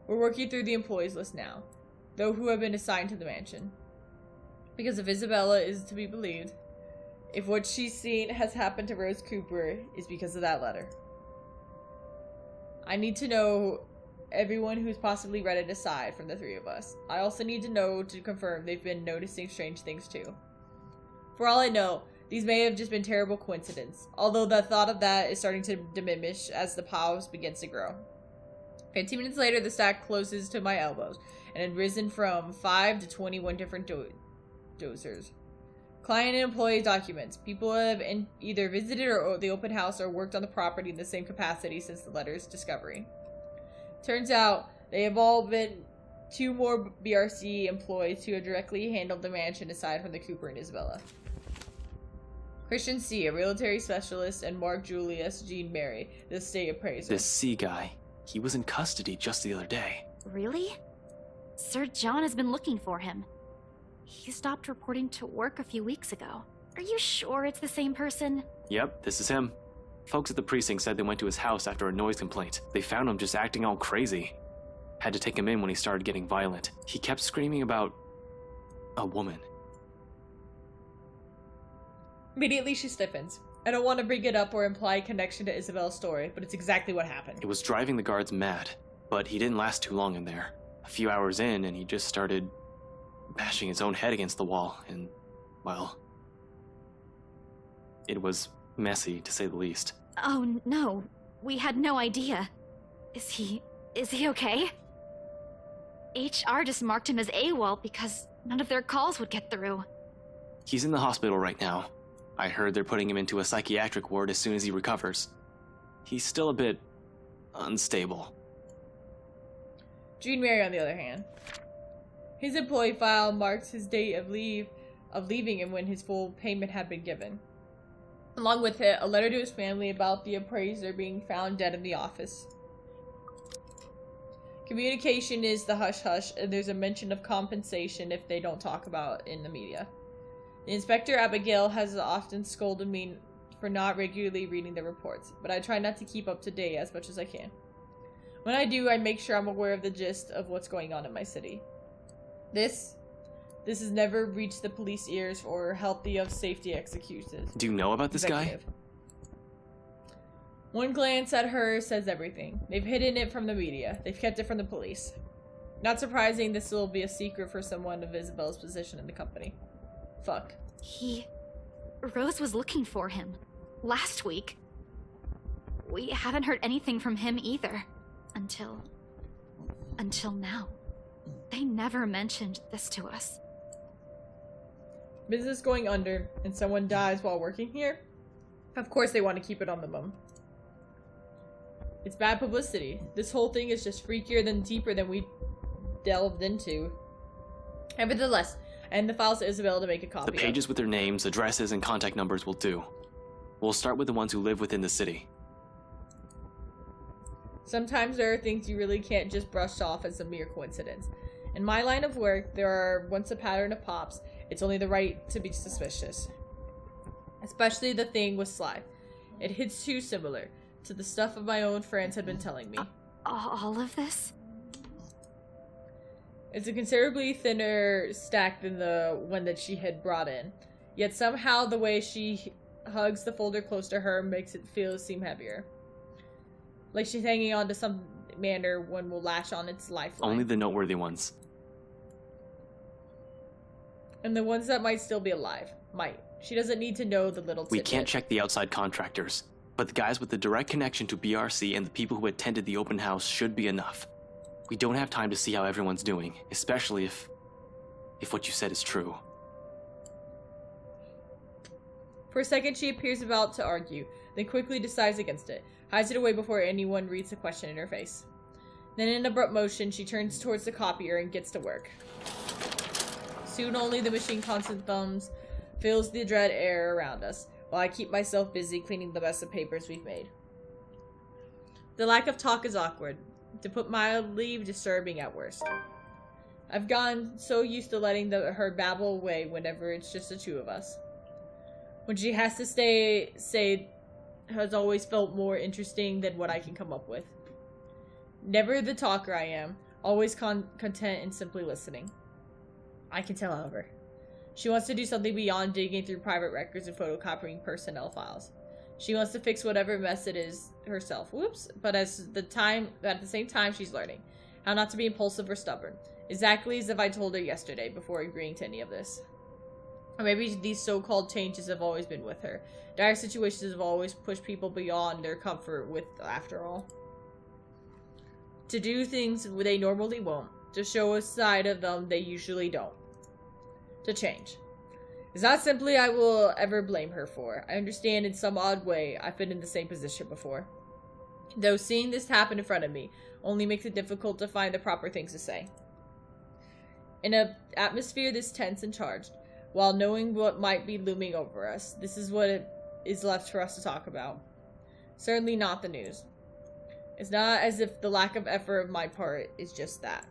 We're working through the employees list now, those who have been assigned to the mansion. Because if Isabella is to be believed, if what she's seen has happened to Rose Cooper is because of that letter. I need to know everyone who's possibly read it aside from the 3 of us. I also need to know to confirm they've been noticing strange things too. For all I know, these may have just been terrible coincidence, although the thought of that is starting to diminish as the pile begins to grow. 15 minutes later, the stack closes to my elbows, and had risen from 5 to 21 different dozers. Client and employee documents. People have either visited or the open house or worked on the property in the same capacity since the letter's discovery. Turns out, they have all been 2 more BRC employees who have directly handled the mansion aside from the Cooper and Isabella. Christian C., a realty specialist, and Mark Julius Jean Mary, the estate appraiser. This C guy, he was in custody just the other day. Really? Sir John has been looking for him. He stopped reporting to work a few weeks ago. Are you sure it's the same person? Yep, this is him. Folks at the precinct said they went to his house after a noise complaint. They found him just acting all crazy. Had to take him in when he started getting violent. He kept screaming about a woman. Immediately she stiffens. I don't want to bring it up or imply a connection to Isabella's story, but it's exactly what happened. It was driving the guards mad, but he didn't last too long in there. A few hours in, and he just started bashing his own head against the wall, and, well, it was messy, to say the least. Oh no, we had no idea. Is he okay? HR just marked him as AWOL because none of their calls would get through. He's in the hospital right now. I heard they're putting him into a psychiatric ward as soon as he recovers. He's still a bit unstable. Jean Mary, on the other hand. His employee file marks his date of leaving and when his full payment had been given. Along with it, a letter to his family about the appraiser being found dead in the office. Communication is the hush-hush, and there's a mention of compensation if they don't talk about it in the media. The Inspector Abigail has often scolded me for not regularly reading the reports, but I try not to keep up to date as much as I can. When I do, I make sure I'm aware of the gist of what's going on in my city. This has never reached the police ears or helped the safety executives. Do you know about this guy? Executive. One glance at her says everything. They've hidden it from the media. They've kept it from the police. Not surprising this will be a secret for someone of Isabella's position in the company. Fuck. Rose was looking for him. Last week. We haven't heard anything from him either. Until now. They never mentioned this to us. Business going under, and someone dies while working here? Of course they want to keep it on the bum. It's bad publicity. This whole thing is just freakier than deeper than we delved into. Nevertheless, and the files to Isabella to make a copy The pages with their names, addresses, and contact numbers will do. We'll start with the ones who live within the city. Sometimes there are things you really can't just brush off as a mere coincidence. In my line of work, there are once a pattern of pops. It's only the right to be suspicious. Especially the thing with Sly. It hits too similar to the stuff my own friends had been telling me. All of this? It's a considerably thinner stack than the one that she had brought in. Yet somehow the way she hugs the folder close to her makes it seem heavier. Like she's hanging on to some manner one will lash on its lifeline. Only the noteworthy ones. And the ones that might still be alive. Might. She doesn't need to know the little We tidbit. can't check the outside contractors, but the guys with the direct connection to BRC and the people who attended the open house should be enough. We don't have time to see how everyone's doing, especially if what you said is true. For a second, she appears about to argue, then quickly decides against it, hides it away before anyone reads the question in her face. Then in an abrupt motion, she turns towards the copier and gets to work. Soon only the machine constant thumbs fills the dread air around us, while I keep myself busy cleaning the mess of papers we've made. The lack of talk is awkward, to put mildly disturbing at worst. I've gotten so used to letting her babble away whenever it's just the two of us. When she has to say has always felt more interesting than what I can come up with. Never the talker I am, always content in simply listening. I can tell, however. She wants to do something beyond digging through private records and photocopying personnel files. She wants to fix whatever mess it is herself. Whoops. But at the same time, she's learning how not to be impulsive or stubborn. Exactly as if I told her yesterday before agreeing to any of this. Or maybe these so-called changes have always been with her. Dire situations have always pushed people beyond their comfort with, after all. To do things they normally won't. To show a side of them they usually don't. To change. It's not simply I will ever blame her for. I understand in some odd way I've been in the same position before. Though seeing this happen in front of me only makes it difficult to find the proper things to say. In an atmosphere this tense and charged, while knowing what might be looming over us, this is what it is left for us to talk about. Certainly not the news. It's not as if the lack of effort of my part is just that.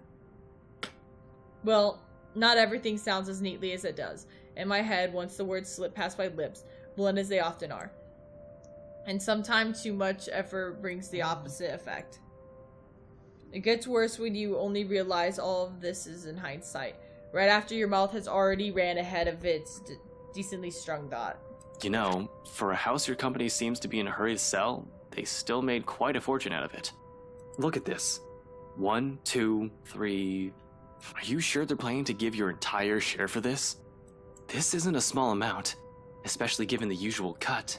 Well, not everything sounds as neatly as it does in my head once the words slip past my lips, blunt as they often are. And sometimes too much effort brings the opposite effect. It gets worse when you only realize all of this is in hindsight, right after your mouth has already ran ahead of its decently strung thought. You know, for a house your company seems to be in a hurry to sell, they still made quite a fortune out of it. Look at this. 1, 2, 3... Are you sure they're planning to give your entire share for this? This isn't a small amount, especially given the usual cut.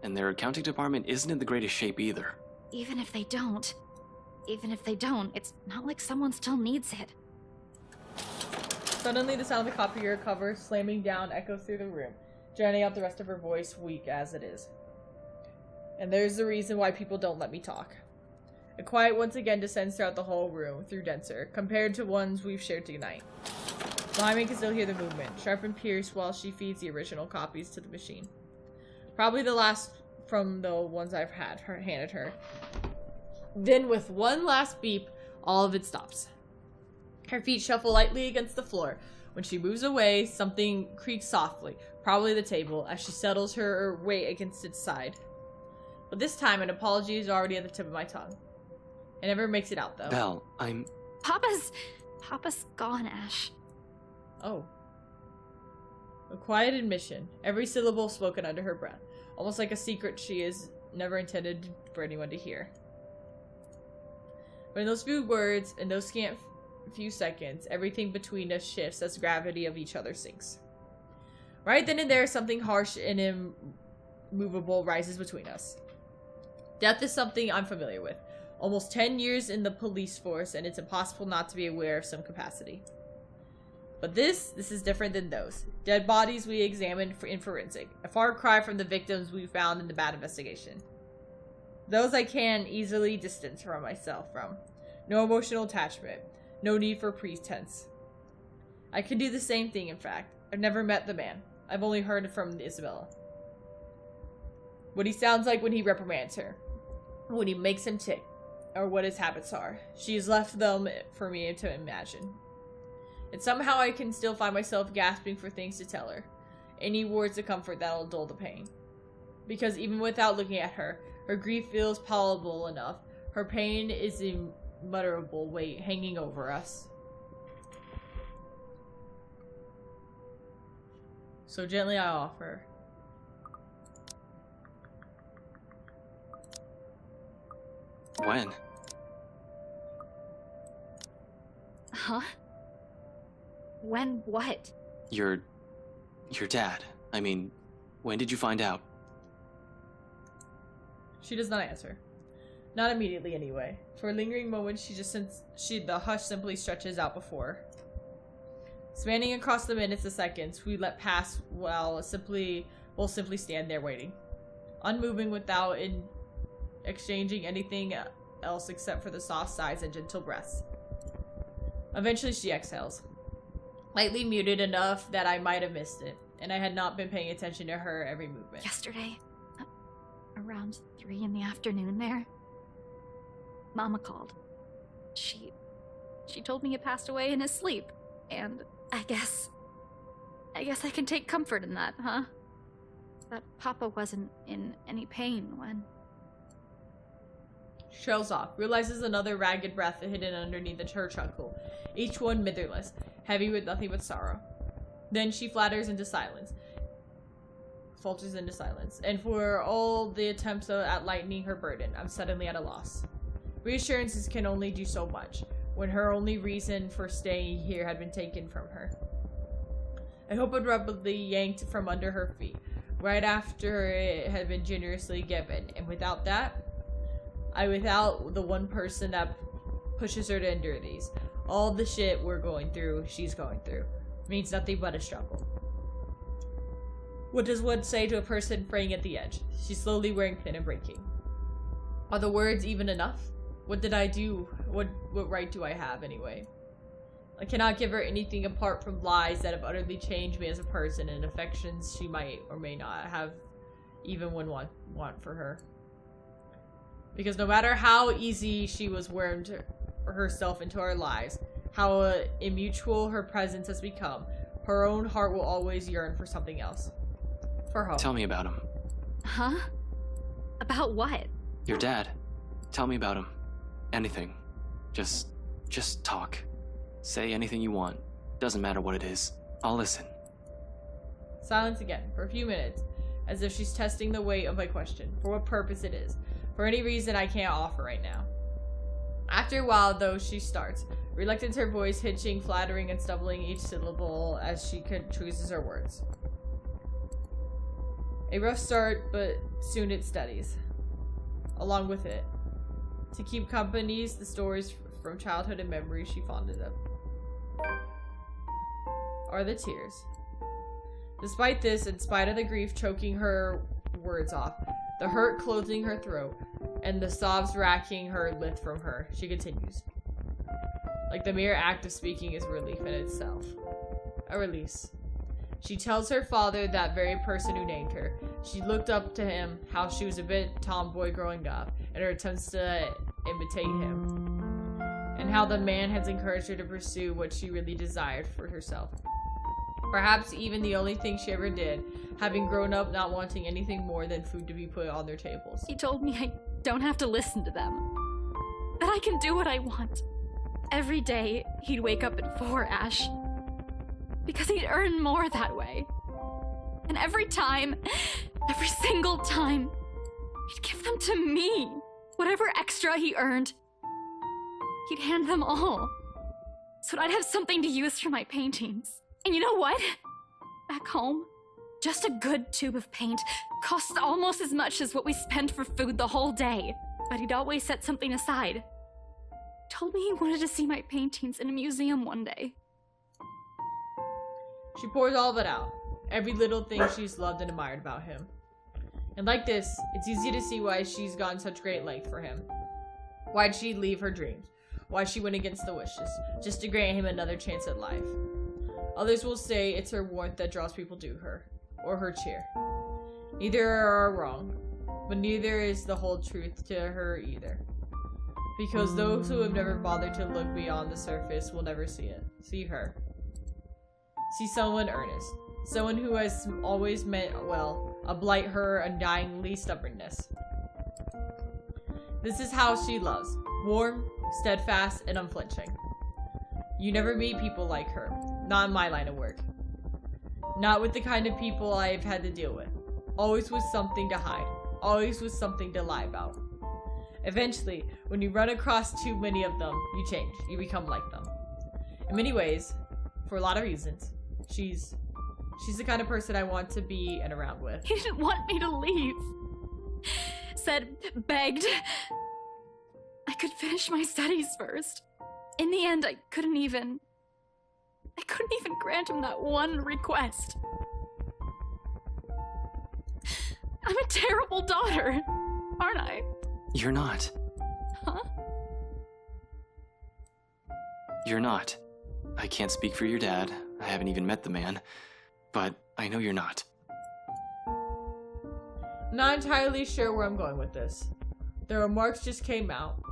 And their accounting department isn't in the greatest shape either. Even if they don't, it's not like someone still needs it. Suddenly the sound of the copier cover slamming down echoes through the room, drowning out the rest of her voice, weak as it is. And there's the reason why people don't let me talk. A quiet once again descends throughout the whole room, through denser, compared to ones we've shared tonight. Behind me can still hear the movement, sharp and pierced while she feeds the original copies to the machine. Probably the last from the ones I've handed her. Then with one last beep, all of it stops. Her feet shuffle lightly against the floor. When she moves away, something creaks softly, probably the table, as she settles her weight against its side. But this time, an apology is already at the tip of my tongue. It never makes it out, though. Belle, Papa's gone, Ash. Oh. A quiet admission, every syllable spoken under her breath, almost like a secret she is never intended for anyone to hear. But in those few words, and those scant few seconds, everything between us shifts as gravity of each other sinks. Right then and there, something harsh and immovable rises between us. Death is something I'm familiar with. Almost 10 years in the police force, and it's impossible not to be aware of some capacity. But this is different than those. Dead bodies we examined in forensic. A far cry from the victims we found in the bad investigation. Those I can easily distance from myself from. No emotional attachment. No need for pretense. I can do the same thing, in fact. I've never met the man. I've only heard from Isabella. What he sounds like when he reprimands her. When he makes him tick. Or what his habits are. She has left them for me to imagine. And somehow I can still find myself gasping for things to tell her. Any words of comfort that'll dull the pain. Because even without looking at her, her grief feels palatable enough. Her pain is immeasurable weight hanging over us. So gently I offer. When? Huh? When what? Your dad. I mean, when did you find out? She does not answer. Not immediately, anyway. For a lingering moment, the hush simply stretches out before her. Spanning across the minutes and seconds, we let pass while we'll simply stand there waiting, unmoving without exchanging anything else except for the soft sighs and gentle breaths. Eventually, she exhales, lightly muted enough that I might have missed it, and I had not been paying attention to her every movement. Yesterday, around 3 in the afternoon there, Mama called. She told me he passed away in his sleep, and I guess I can take comfort in that, huh? That Papa wasn't in any pain when... Trails off, realizes another ragged breath hidden underneath her chuckle, each one mitherless, heavy with nothing but sorrow. Then she falters into silence, and for all the attempts at lightening her burden, I'm suddenly at a loss. Reassurances can only do so much, when her only reason for staying here had been taken from her. I hope abruptly yanked from under her feet, right after it had been generously given, and without the one person that pushes her to endure these, all the shit we're going through, she's going through, means nothing but a struggle. What does one say to a person fraying at the edge? She's slowly wearing thin and breaking. Are the words even enough? What did I do? What right do I have, anyway? I cannot give her anything apart from lies that have utterly changed me as a person and affections she might or may not have even one want for her. Because no matter how easy she was wormed herself into our lives, how immutual her presence has become, her own heart will always yearn for something else. For hope. Tell me about him. Huh? About what? Your dad. Tell me about him. Anything. Just talk. Say anything you want. Doesn't matter what it is. I'll listen. Silence again, for a few minutes, as if she's testing the weight of my question, for what purpose it is, for any reason I can't offer right now. After a while, though, she starts, reluctant her voice hitching, flattering, and stumbling each syllable as she chooses her words. A rough start, but soon it steadies. Along with it. To keep companies, the stories from childhood and memories she fondled of. Are the tears. Despite this, in spite of the grief choking her words off, the hurt closing her throat, and the sobs racking her lift from her, she continues. Like the mere act of speaking is relief in itself. A release. She tells her father, that very person who named her, she looked up to him, how she was a bit tomboy growing up, and her attempts to imitate him, and how the man has encouraged her to pursue what she really desired for herself. Perhaps even the only thing she ever did, having grown up not wanting anything more than food to be put on their tables. He told me I don't have to listen to them. That I can do what I want. Every day, he'd wake up at 4, Ash. Because he'd earn more that way. And every single time, he'd give them to me. Whatever extra he earned, he'd hand them all. so I'd have something to use for my paintings. And you know what? Back home, just a good tube of paint costs almost as much as what we spend for food the whole day. But he'd always set something aside. Told me he wanted to see my paintings in a museum one day. She pours all of it out. Every little thing she's loved and admired about him. And like this, it's easy to see why she's gone such great length for him. Why'd she leave her dreams? Why she went against the wishes, just to grant him another chance at life. Others will say it's her warmth that draws people to her, or her cheer. Neither are wrong, but neither is the whole truth to her either. Because those who have never bothered to look beyond the surface will never see it. See her. See someone earnest. Someone who has always meant well, a blight her undyingly stubbornness. This is how she loves. Warm, steadfast, and unflinching. You never meet people like her. Not in my line of work. Not with the kind of people I've had to deal with. Always with something to hide. Always with something to lie about. Eventually, when you run across too many of them, you change. You become like them. In many ways, for a lot of reasons, she's the kind of person I want to be and around with. He didn't want me to leave. Said, begged. I could finish my studies first. In the end, I couldn't even grant him that one request. I'm a terrible daughter, aren't I? You're not. Huh? You're not. I can't speak for your dad. I haven't even met the man. But I know you're not. Not entirely sure where I'm going with this. The remarks just came out.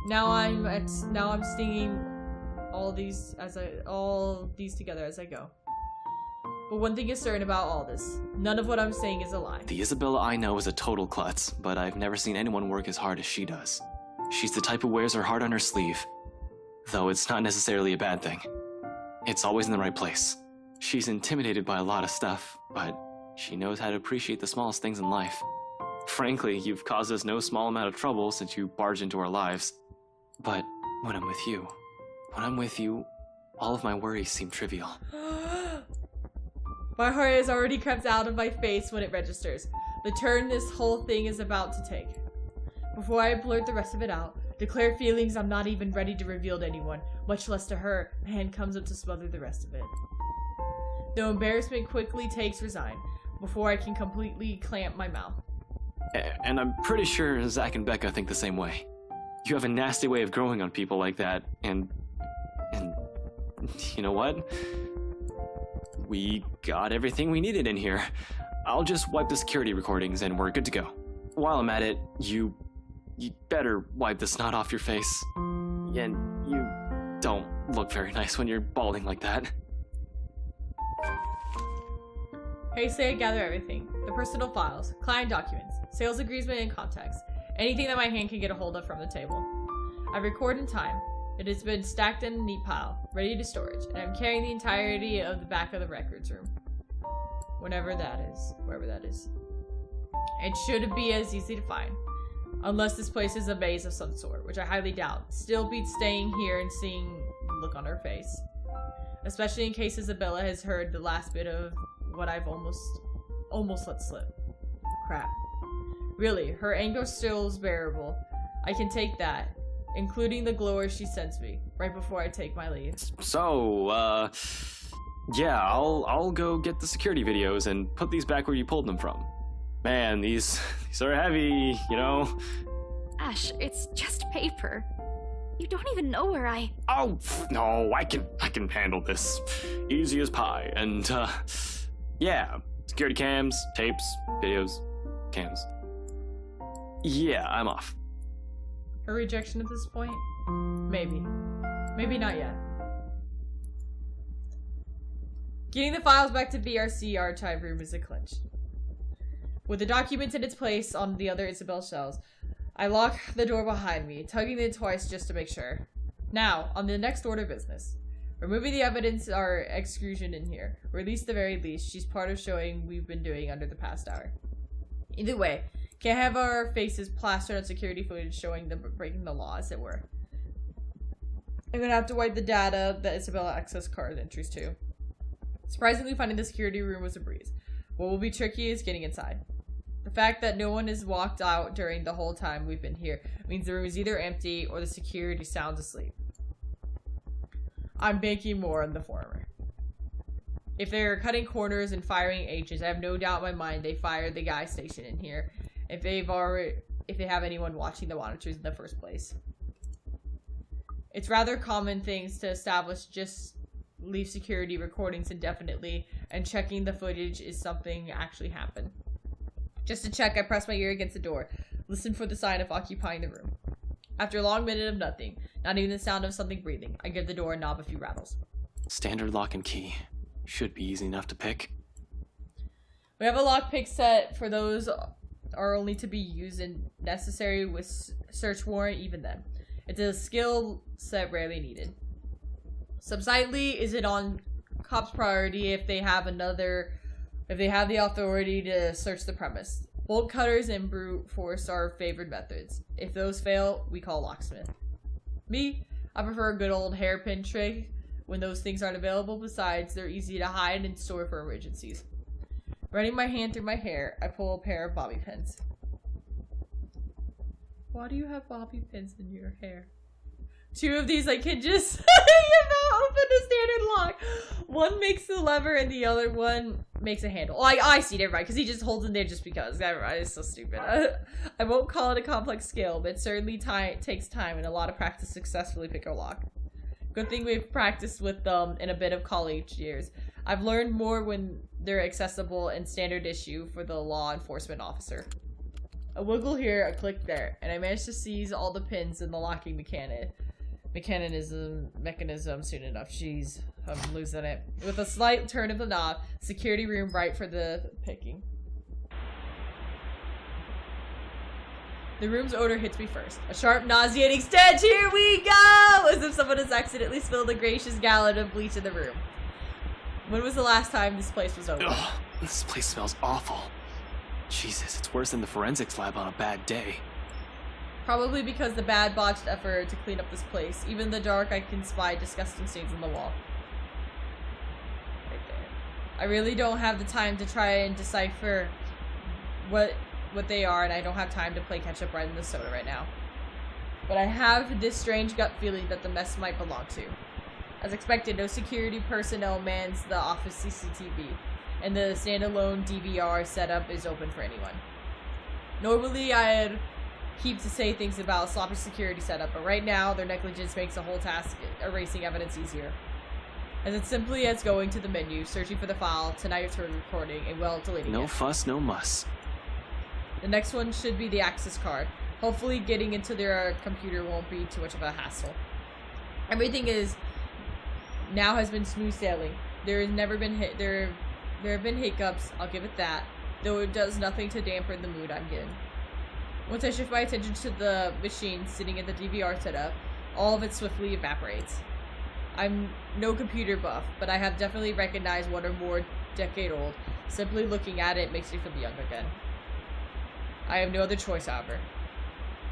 Now I'm stinging all these together as I go. But one thing is certain about all this. None of what I'm saying is a lie. The Isabella I know is a total klutz, but I've never seen anyone work as hard as she does. She's the type who wears her heart on her sleeve. Though it's not necessarily a bad thing. It's always in the right place. She's intimidated by a lot of stuff, but she knows how to appreciate the smallest things in life. Frankly, you've caused us no small amount of trouble since you barged into our lives. But when I'm with you, all of my worries seem trivial. My heart has already crept out of my face when it registers. The turn this whole thing is about to take. Before I blurt the rest of it out, declare feelings I'm not even ready to reveal to anyone, much less to her, a hand comes up to smother the rest of it. The embarrassment quickly takes resign, before I can completely clamp my mouth. And I'm pretty sure Zach and Becca think the same way. You have a nasty way of growing on people like that, and you know what? We got everything we needed in here. I'll just wipe the security recordings and we're good to go. While I'm at it, you better wipe the snot off your face. And you don't look very nice when you're balding like that. Hastily I gather everything. The personal files, client documents, sales agreement and contacts. Anything that my hand can get a hold of from the table. I record in time. It has been stacked in a neat pile, ready to storage, and I'm carrying the entirety of the back of the records room. Wherever that is. It should be as easy to find. Unless this place is a maze of some sort, which I highly doubt. Still beats staying here and seeing the look on her face. Especially in case Isabella has heard the last bit of what I've almost let slip. Crap. Really, her anger still is bearable. I can take that, including the glower she sends me, right before I take my leave. So, yeah, I'll go get the security videos and put these back where you pulled them from. Man, these are heavy, you know? Ash, it's just paper. You don't even know where I... Oh, no, I can handle this. Easy as pie. And, yeah, security cams, tapes, videos, cams. Yeah, I'm off. Her rejection at this point? Maybe. Maybe not yet. Getting the files back to BRC archive room is a clinch. With the documents in its place on the other Isabel shelves, I lock the door behind me, tugging it twice just to make sure. Now, on the next order of business. Removing the evidence our exclusion in here, or at least the very least, she's part of showing we've been doing under the past hour. Either way, can't have our faces plastered on security footage showing them breaking the law, as it were. I'm gonna have to wipe the data that Isabella accessed card entries to. Surprisingly, finding the security room was a breeze. What will be tricky is getting inside. The fact that no one has walked out during the whole time we've been here means the room is either empty or the security sound asleep. I'm banking more on the former. If they're cutting corners and firing H's, I have no doubt in my mind they fired the guy stationed in here. If they have anyone watching the monitors in the first place. It's rather common things to establish just leave security recordings indefinitely, and checking the footage is something actually happened. Just to check, I press my ear against the door, listen for the sign of occupying the room. After a long minute of nothing, not even the sound of something breathing, I give the door knob a few rattles. Standard lock and key. Should be easy enough to pick. We have a lockpick set. For those are only to be used and necessary with search warrant, even then. It's a skill set rarely needed. Subsidently, is it on cops' priority if they have the authority to search the premise? Bolt cutters and brute force are favored methods. If those fail, we call a locksmith. Me, I prefer a good old hairpin trick when those things aren't available. Besides, they're easy to hide and store for emergencies. Running my hand through my hair, I pull a pair of bobby pins. Why do you have bobby pins in your hair? Two of these I can just open the standard lock. One makes the lever and the other one makes a handle. Oh, I see it, everybody, because he just holds it there just because. It's so stupid. I won't call it a complex skill, but it certainly takes time and a lot of practice to successfully pick a lock. Good thing we've practiced with them in a bit of college years. I've learned more when they're accessible and standard issue for the law enforcement officer. A wiggle here, a click there, and I managed to seize all the pins in the locking mechanism soon enough. Jeez, I'm losing it. With a slight turn of the knob, security room right for the picking. The room's odor hits me first. A sharp, nauseating stench. Here we go! As if someone has accidentally spilled a gracious gallon of bleach in the room. When was the last time this place was open? Ugh, this place smells awful. Jesus, it's worse than the forensics lab on a bad day. Probably because the bad botched effort to clean up this place. Even in the dark, I can spy disgusting stains on the wall. Right there. I really don't have the time to try and decipher what they are, and I don't have time to play catch up right in the soda right now. But I have this strange gut feeling that the mess might belong to. As expected, no security personnel mans the office CCTV, and the standalone DVR setup is open for anyone. Normally, I'd keep to say things about sloppy security setup, but right now, their negligence makes the whole task erasing evidence easier. As it's simply as going to the menu, searching for the file, tonight for recording, and well, deleting it. No fuss, no muss. The next one should be the access card. Hopefully getting into their computer won't be too much of a hassle. Everything has been smooth sailing. There have been hiccups, I'll give it that, though it does nothing to dampen the mood I'm in. Once I shift my attention to the machine sitting at the DVR setup, all of it swiftly evaporates. I'm no computer buff, but I have definitely recognized one or more decade old. Simply looking at it makes me feel young again. I have no other choice, however.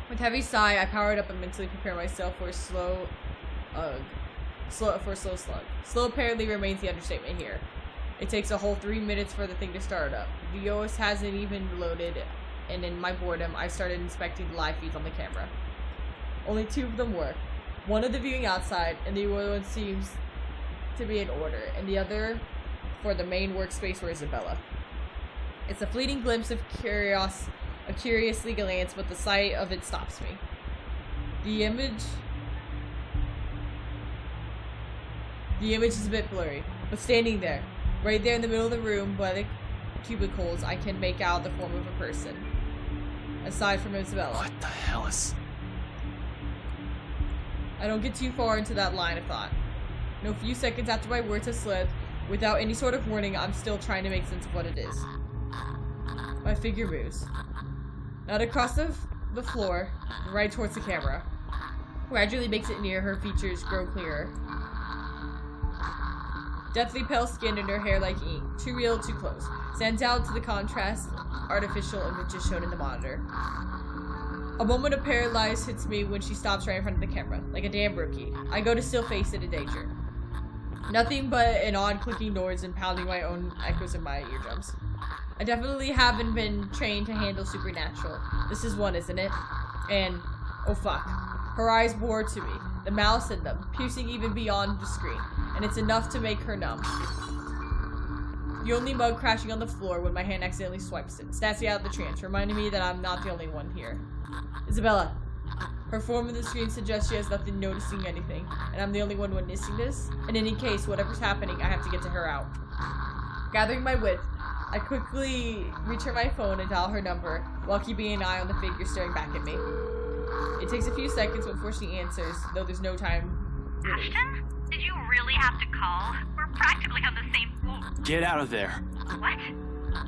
With heavy sigh, I power it up and mentally prepare myself for a slow slug. Slow apparently remains the understatement here. It takes a whole 3 minutes for the thing to start up. The OS hasn't even loaded, and in my boredom, I started inspecting the live feeds on the camera. Only 2 of them work. One of the viewing outside, and the other one seems to be in order, and the other for the main workspace for Isabella. It's a fleeting glimpse of a curiously glance, but the sight of it stops me. The image is a bit blurry, but standing there, right there in the middle of the room by the cubicles, I can make out the form of a person. Aside from Isabella. What the hell is... I don't get too far into that line of thought. No few seconds after my words have slipped, without any sort of warning, I'm still trying to make sense of what it is. My figure moves. Not across the floor, right towards the camera. Gradually makes it near, her features grow clearer. Deathly pale skin and her hair like ink. Too real, too close. Stands out to the contrast artificial images shown in the monitor. A moment of paralysis hits me when she stops right in front of the camera, like a damn rookie. I go to still face it in danger. Nothing but an odd clicking noise and pounding my own echoes in my eardrums. I definitely haven't been trained to handle supernatural. This is one, isn't it? And, oh fuck. Her eyes bore to me, the malice in them, piercing even beyond the screen, and it's enough to make her numb. The only mug crashing on the floor when my hand accidentally swipes it, snaps me out of the trance, reminding me that I'm not the only one here. Isabella. Her form in the screen suggests she has nothing noticing anything, and I'm the only one witnessing this. In any case, whatever's happening, I have to get to her out. Gathering my wits, I quickly reach her my phone and dial her number, while keeping an eye on the figure staring back at me. It takes a few seconds before she answers, though there's no time. Ashton? Did you really have to call? We're practically on the same floor. Get out of there. What?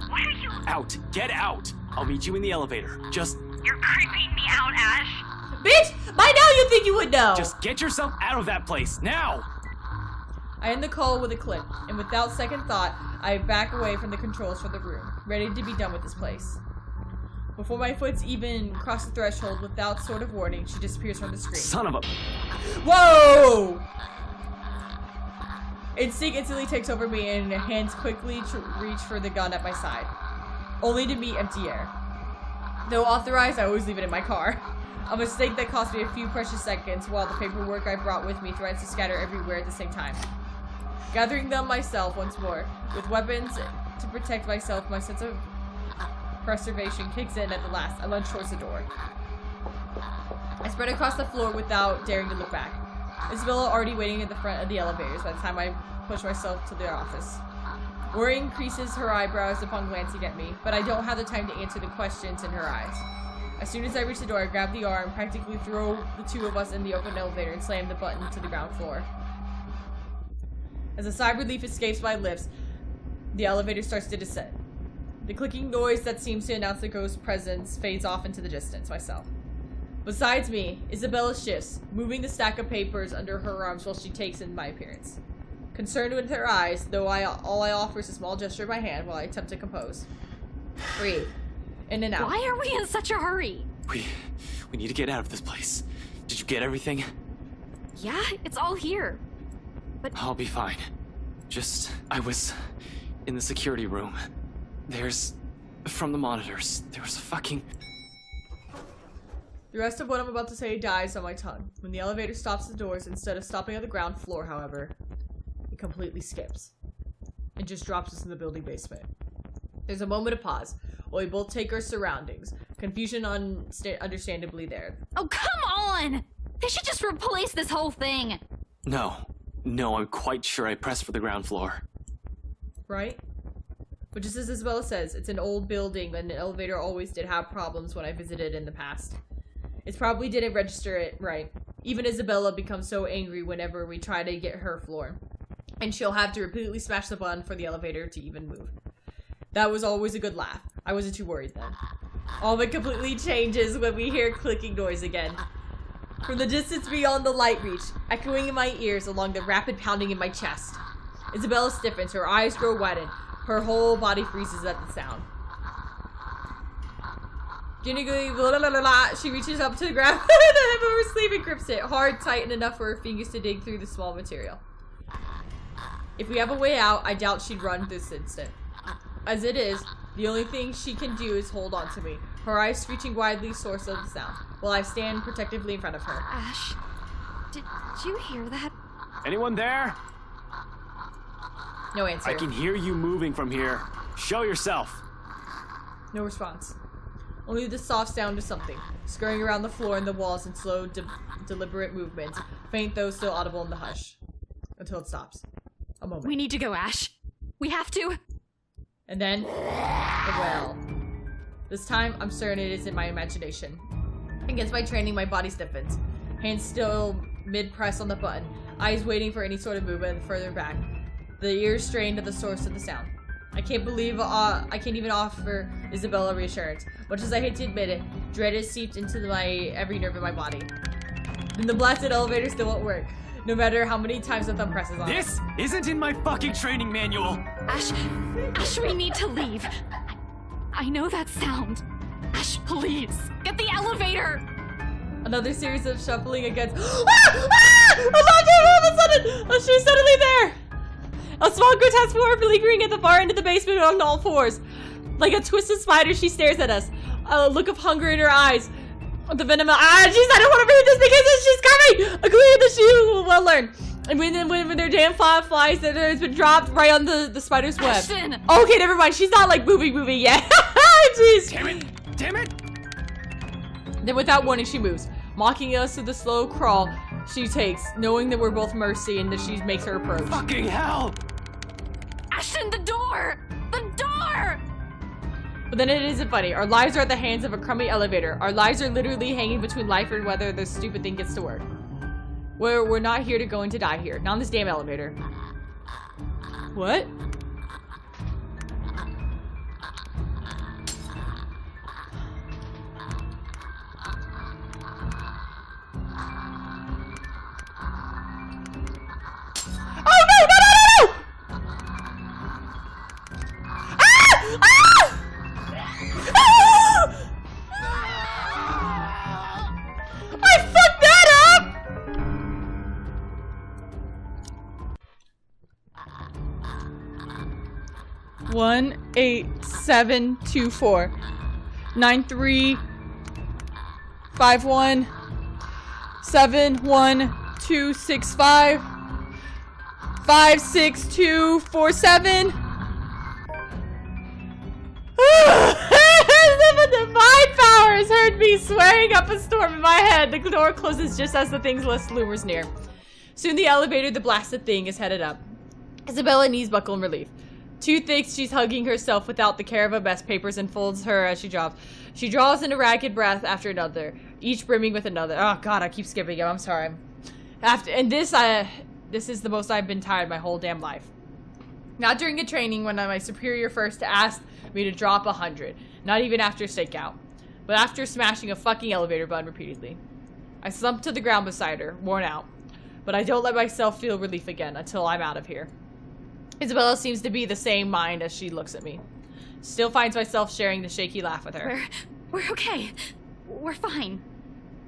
What are you... Out. Get out. I'll meet you in the elevator. Just You're creeping me out, Ash. Bitch! By now you think you would know! get yourself out of that place, now! I end the call with a click, and without second thought, I back away from the controls for the room, ready to be done with this place. Before my foot's even crossed the threshold without sort of warning, she disappears from the screen. Son of a... Whoa! Instinct instantly takes over me, and hands quickly reach for the gun at my side, only to meet empty air. Though authorized, I always leave it in my car. A mistake that cost me a few precious seconds, while the paperwork I brought with me threatens to scatter everywhere at the same time. Gathering them myself once more, with weapons to protect myself, my sense of preservation kicks in at the last. I lunge towards the door. I spread across the floor without daring to look back. Isabella already waiting at the front of the elevators by the time I push myself to the office. Worry increases her eyebrows upon glancing at me, but I don't have the time to answer the questions in her eyes. As soon as I reach the door, I grab the arm, practically throw the two of us in the open elevator, and slam the button to the ground floor. As a sigh of relief escapes my lips, the elevator starts to descend. The clicking noise that seems to announce the ghost's presence fades off into the distance myself. Besides me, Isabella shifts, moving the stack of papers under her arms while she takes in my appearance. Concerned with her eyes, though all I offer is a small gesture of my hand while I attempt to compose. Breathe. In and out. Why are we in such a hurry? We need to get out of this place. Did you get everything? Yeah, it's all here. But I'll be fine. I was in the security room. From the monitors, there was a fucking... The rest of what I'm about to say dies on my tongue. When the elevator stops the doors, instead of stopping on the ground floor, however, it completely skips. And just drops us in the building basement. There's a moment of pause, while we both take our surroundings. Confusion understandably there. oh, come on! They should just replace this whole thing. No, I'm quite sure I pressed for the ground floor. Right? But just as Isabella says, it's an old building and the elevator always did have problems when I visited in the past. It probably didn't register it right. Even Isabella becomes so angry whenever we try to get her floor. And she'll have to repeatedly smash the button for the elevator to even move. That was always a good laugh. I wasn't too worried then. All of it completely changes when we hear clicking noise again. From the distance beyond the light reach, echoing in my ears along the rapid pounding in my chest. Isabella stiffens, her eyes grow widened, her whole body freezes at the sound. Gingerly, she reaches up to the ground, the hem of her sleeve and grips it, hard, tight, and enough for her fingers to dig through the small material. If we have a way out, I doubt she'd run this instant. As it is, the only thing she can do is hold on to me, her eyes screeching widely source of the sound, while I stand protectively in front of her. Ash, did you hear that? Anyone there? No answer. I can hear you moving from here. Show yourself. No response. Only the soft sound of something, scurrying around the floor and the walls in slow, deliberate movements, faint though still audible in the hush. Until it stops. A moment. We need to go, Ash. We have to. And then, the well. This time, I'm certain it isn't my imagination. Against my training, my body stiffens. Hands still mid-press on the button, eyes waiting for any sort of movement further back. The ears strained to the source of the sound. I can't believe I can't even offer Isabella reassurance. Much as I hate to admit it, dread is seeped into every nerve in my body. Then the blasted elevator still won't work, no matter how many times the thumb presses on it. This isn't in my fucking training manual! Ash, we need to leave. I know that sound. Ash, Please, get the elevator! Another series of shuffling against. Alondra, all of a sudden, she's suddenly there. A small grotesque form lingering at the far end of the basement on all fours. Like a twisted spider, she stares at us. A look of hunger in her eyes. The venom. Jeez, I don't want to read this because she's coming. A clue that she will well learn. And when their damn flies that has been dropped right on the spider's web. Ashton! Okay, never mind. She's not like moving yet. Jeez. Damn it! Damn it! Then without warning, she moves, mocking us with the slow crawl she takes, knowing that we're both Mercy and that she makes her approach. Fucking hell! Ashton, the door! The door! But then it isn't funny. Our lives are at the hands of a crummy elevator. Our lives are literally hanging between life and whether this stupid thing gets to work. We're not here to go and to die here. Not on this damn elevator. What? Oh no, no, no, no, no! Ah! Ah! I fucked that up! 18724 9351 71265 56247. The divine powers heard me swearing up a storm in my head. The door closes just as the thing's list loomers near. Soon the elevator, the blasted thing, is headed up. Isabella knees buckle in relief. Too thick, she's hugging herself without the care of a best papers and folds her as she drops. She draws in a ragged breath after another, each brimming with another. Oh god, I keep skipping it. I'm sorry. This is the most I've been tired my whole damn life. Not during a training when my superior first asked me to drop 100. Not even after a stakeout. But after smashing a fucking elevator button repeatedly. I slumped to the ground beside her, worn out. But I don't let myself feel relief again until I'm out of here. Isabella seems to be the same mind as she looks at me. Still finds myself sharing the shaky laugh with her. We're okay. We're fine.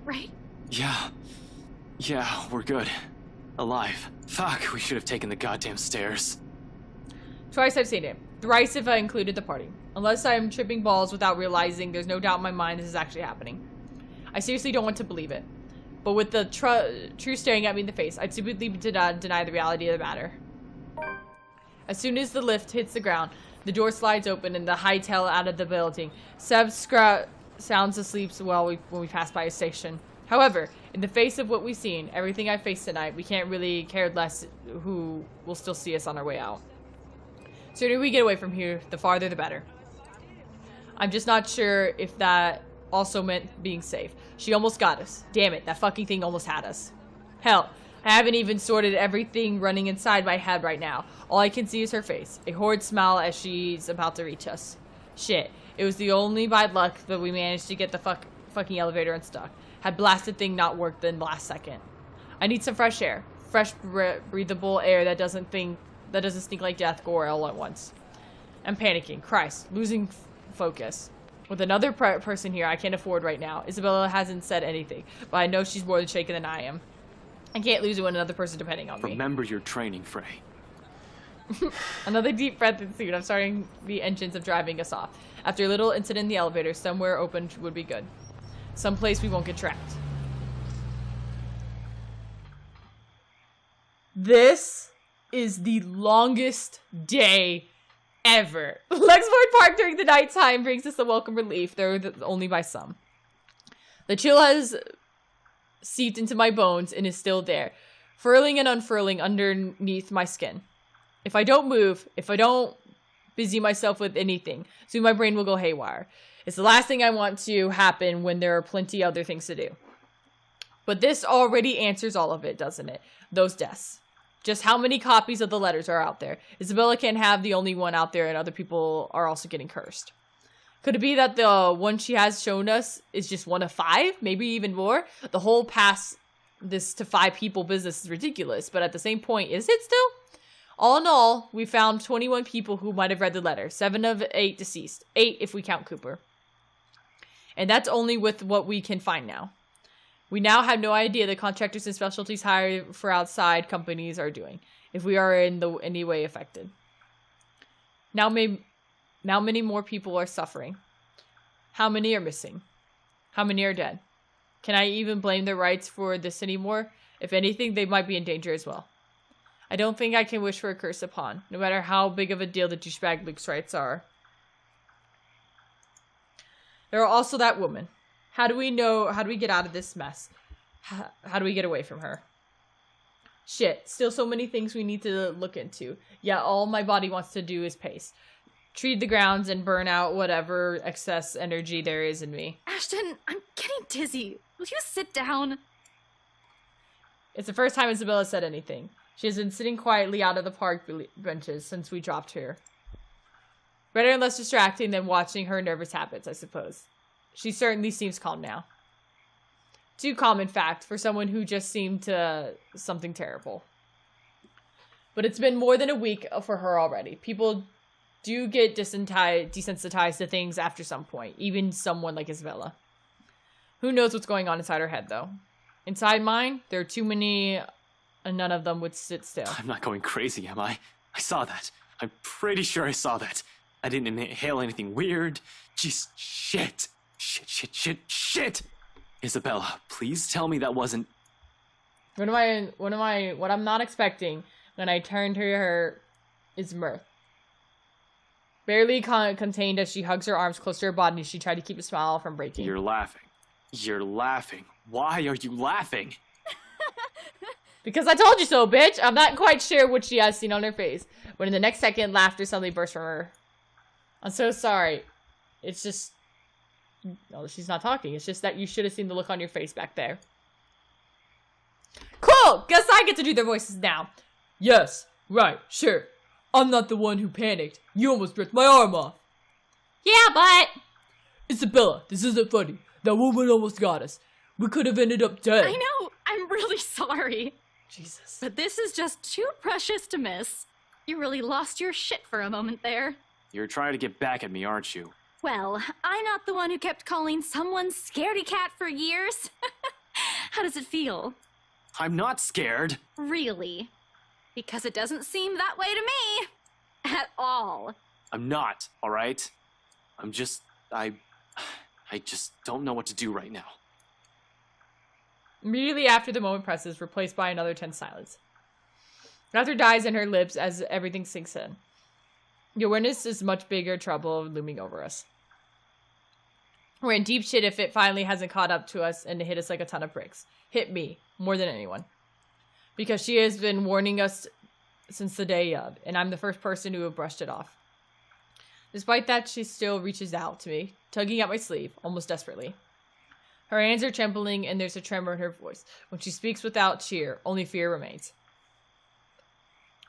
Right? Yeah, we're good. Alive. Fuck, we should have taken the goddamn stairs. Twice I've seen it. Thrice if I included the party. Unless I'm tripping balls without realizing, there's no doubt in my mind this is actually happening. I seriously don't want to believe it. But with the truth staring at me in the face, I'd stupidly deny the reality of the matter. As soon as the lift hits the ground, the door slides open and the hightail out of the building. Seb sounds asleep when we pass by a station. However, in the face of what we've seen, everything I faced tonight, we can't really care less who will still see us on our way out. Sooner we get away from here, the farther the better. I'm just not sure if that also meant being safe. She almost got us. Damn it, that fucking thing almost had us. Hell, I haven't even sorted everything running inside my head right now. All I can see is her face, a horrid smile as she's about to reach us. Shit, it was the only bad luck that we managed to get the fucking elevator unstuck. Had blasted thing not worked in the last second. I need some fresh air. Fresh, breathable air that doesn't stink like death gore all at once. I'm panicking. Christ, losing focus. With another person here I can't afford right now. Isabella hasn't said anything, but I know she's more than shaken than I am. I can't lose when another person depending on me. Remember your training, Frey. Another deep breath ensued. I'm starting the engines of driving us off. After a little incident in the elevator, somewhere open would be good. Someplace we won't get trapped. This is the longest day ever. Lexford Park during the nighttime brings us a welcome relief, though only by some. The chill has seeped into my bones and is still there, furling and unfurling underneath my skin. If I don't move, if I don't busy myself with anything, soon my brain will go haywire. It's the last thing I want to happen when there are plenty other things to do. But this already answers all of it, doesn't it? Those deaths. Just how many copies of the letters are out there? Isabella can't have the only one out there and other people are also getting cursed. Could it be that the one she has shown us is just one of 5? Maybe even more? The whole pass this to 5 people business is ridiculous, but at the same point, is it still? All in all, we found 21 people who might have read the letter. 7 of 8 deceased. 8 if we count Cooper. And that's only with what we can find now. We now have no idea the contractors and specialties hired for outside companies are doing, if we are in any way affected. Now many more people are suffering. How many are missing? How many are dead? Can I even blame their rights for this anymore? If anything, they might be in danger as well. I don't think I can wish for a curse upon, no matter how big of a deal the douchebag Luke's rights are. There are also that woman. How do we get out of this mess? How do we get away from her? Shit, still so many things we need to look into. Yeah, all my body wants to do is pace. Treat the grounds and burn out whatever excess energy there is in me. Ashton, I'm getting dizzy. Will you sit down? It's the first time Isabella said anything. She has been sitting quietly out of the park benches since we dropped here. Better and less distracting than watching her nervous habits, I suppose. She certainly seems calm now. Too calm, in fact, for someone who just seemed to something terrible. But it's been more than a week for her already. People do get desensitized to things after some point, even someone like Isabella. Who knows what's going on inside her head, though? Inside mine, there are too many, and none of them would sit still. I'm not going crazy, am I? I saw that. I'm pretty sure I saw that. I didn't inhale anything weird. Just shit. Shit. Isabella, please tell me that wasn't... What I'm not expecting when I turned to her is mirth. Barely contained as she hugs her arms close to her body, she tried to keep a smile from breaking. You're laughing. Why are you laughing? Because I told you so, bitch! I'm not quite sure what she has seen on her face, when in the next second, laughter suddenly burst from her. I'm so sorry. It's just... No, she's not talking. It's just that you should have seen the look on your face back there. Cool! Guess I get to do their voices now. Yes, right, sure. I'm not the one who panicked. You almost ripped my arm off. Yeah, but... Isabella, this isn't funny. That woman almost got us. We could have ended up dead. I know. I'm really sorry. Jesus. But this is just too precious to miss. You really lost your shit for a moment there. You're trying to get back at me, aren't you? Well, I'm not the one who kept calling someone scaredy cat for years. How does it feel? I'm not scared. Really? Because it doesn't seem that way to me. At all. I'm not, alright? I just don't know what to do right now. Immediately after the moment presses, replaced by another tense silence. Laughter dies in her lips as everything sinks in. The awareness is much bigger trouble looming over us. We're in deep shit if it finally hasn't caught up to us and hit us like a ton of bricks. Hit me, more than anyone. Because she has been warning us since the day of, and I'm the first person to have brushed it off. Despite that, she still reaches out to me, tugging at my sleeve, almost desperately. Her hands are trembling, and there's a tremor in her voice. When she speaks without cheer, only fear remains.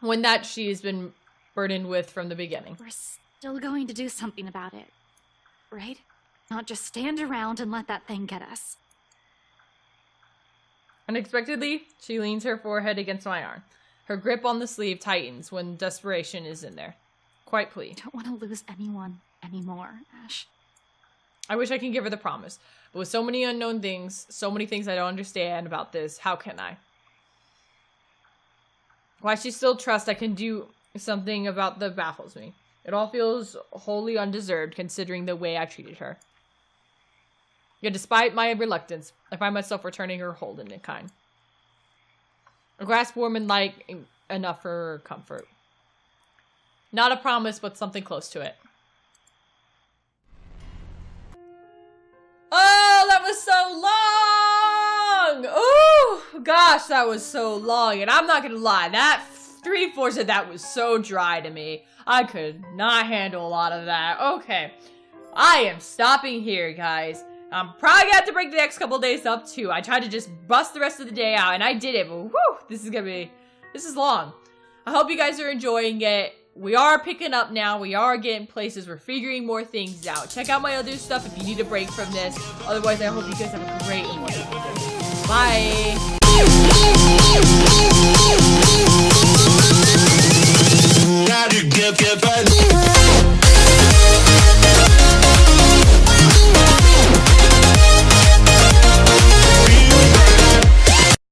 One that she has been burdened with from the beginning. We're still going to do something about it, right? Not just stand around and let that thing get us. Unexpectedly, she leans her forehead against my arm. Her grip on the sleeve tightens when desperation is in there. Quite I pleased. don't want to lose anyone anymore, Ash. I wish I could give her the promise, but with so many unknown things, so many things I don't understand about this, how can I? Why she still trusts I can do something about that baffles me. It all feels wholly undeserved considering the way I treated her. Yet despite my reluctance, I find myself returning her hold in kind. A grasp warm and light enough for her comfort. Not a promise, but something close to it. Oh, that was so long! Oh, gosh, that was so long. And I'm not gonna lie, that 3/4 of that was so dry to me. I could not handle a lot of that. Okay, I am stopping here, guys. I'm probably gonna have to break the next couple days up, too. I tried to just bust the rest of the day out, and I did it, but whew, this is long. I hope you guys are enjoying it. We are picking up now. We are getting places. We're figuring more things out. Check out my other stuff if you need a break from this. Otherwise, I hope you guys have a great and wonderful day. Bye! Gotta get back.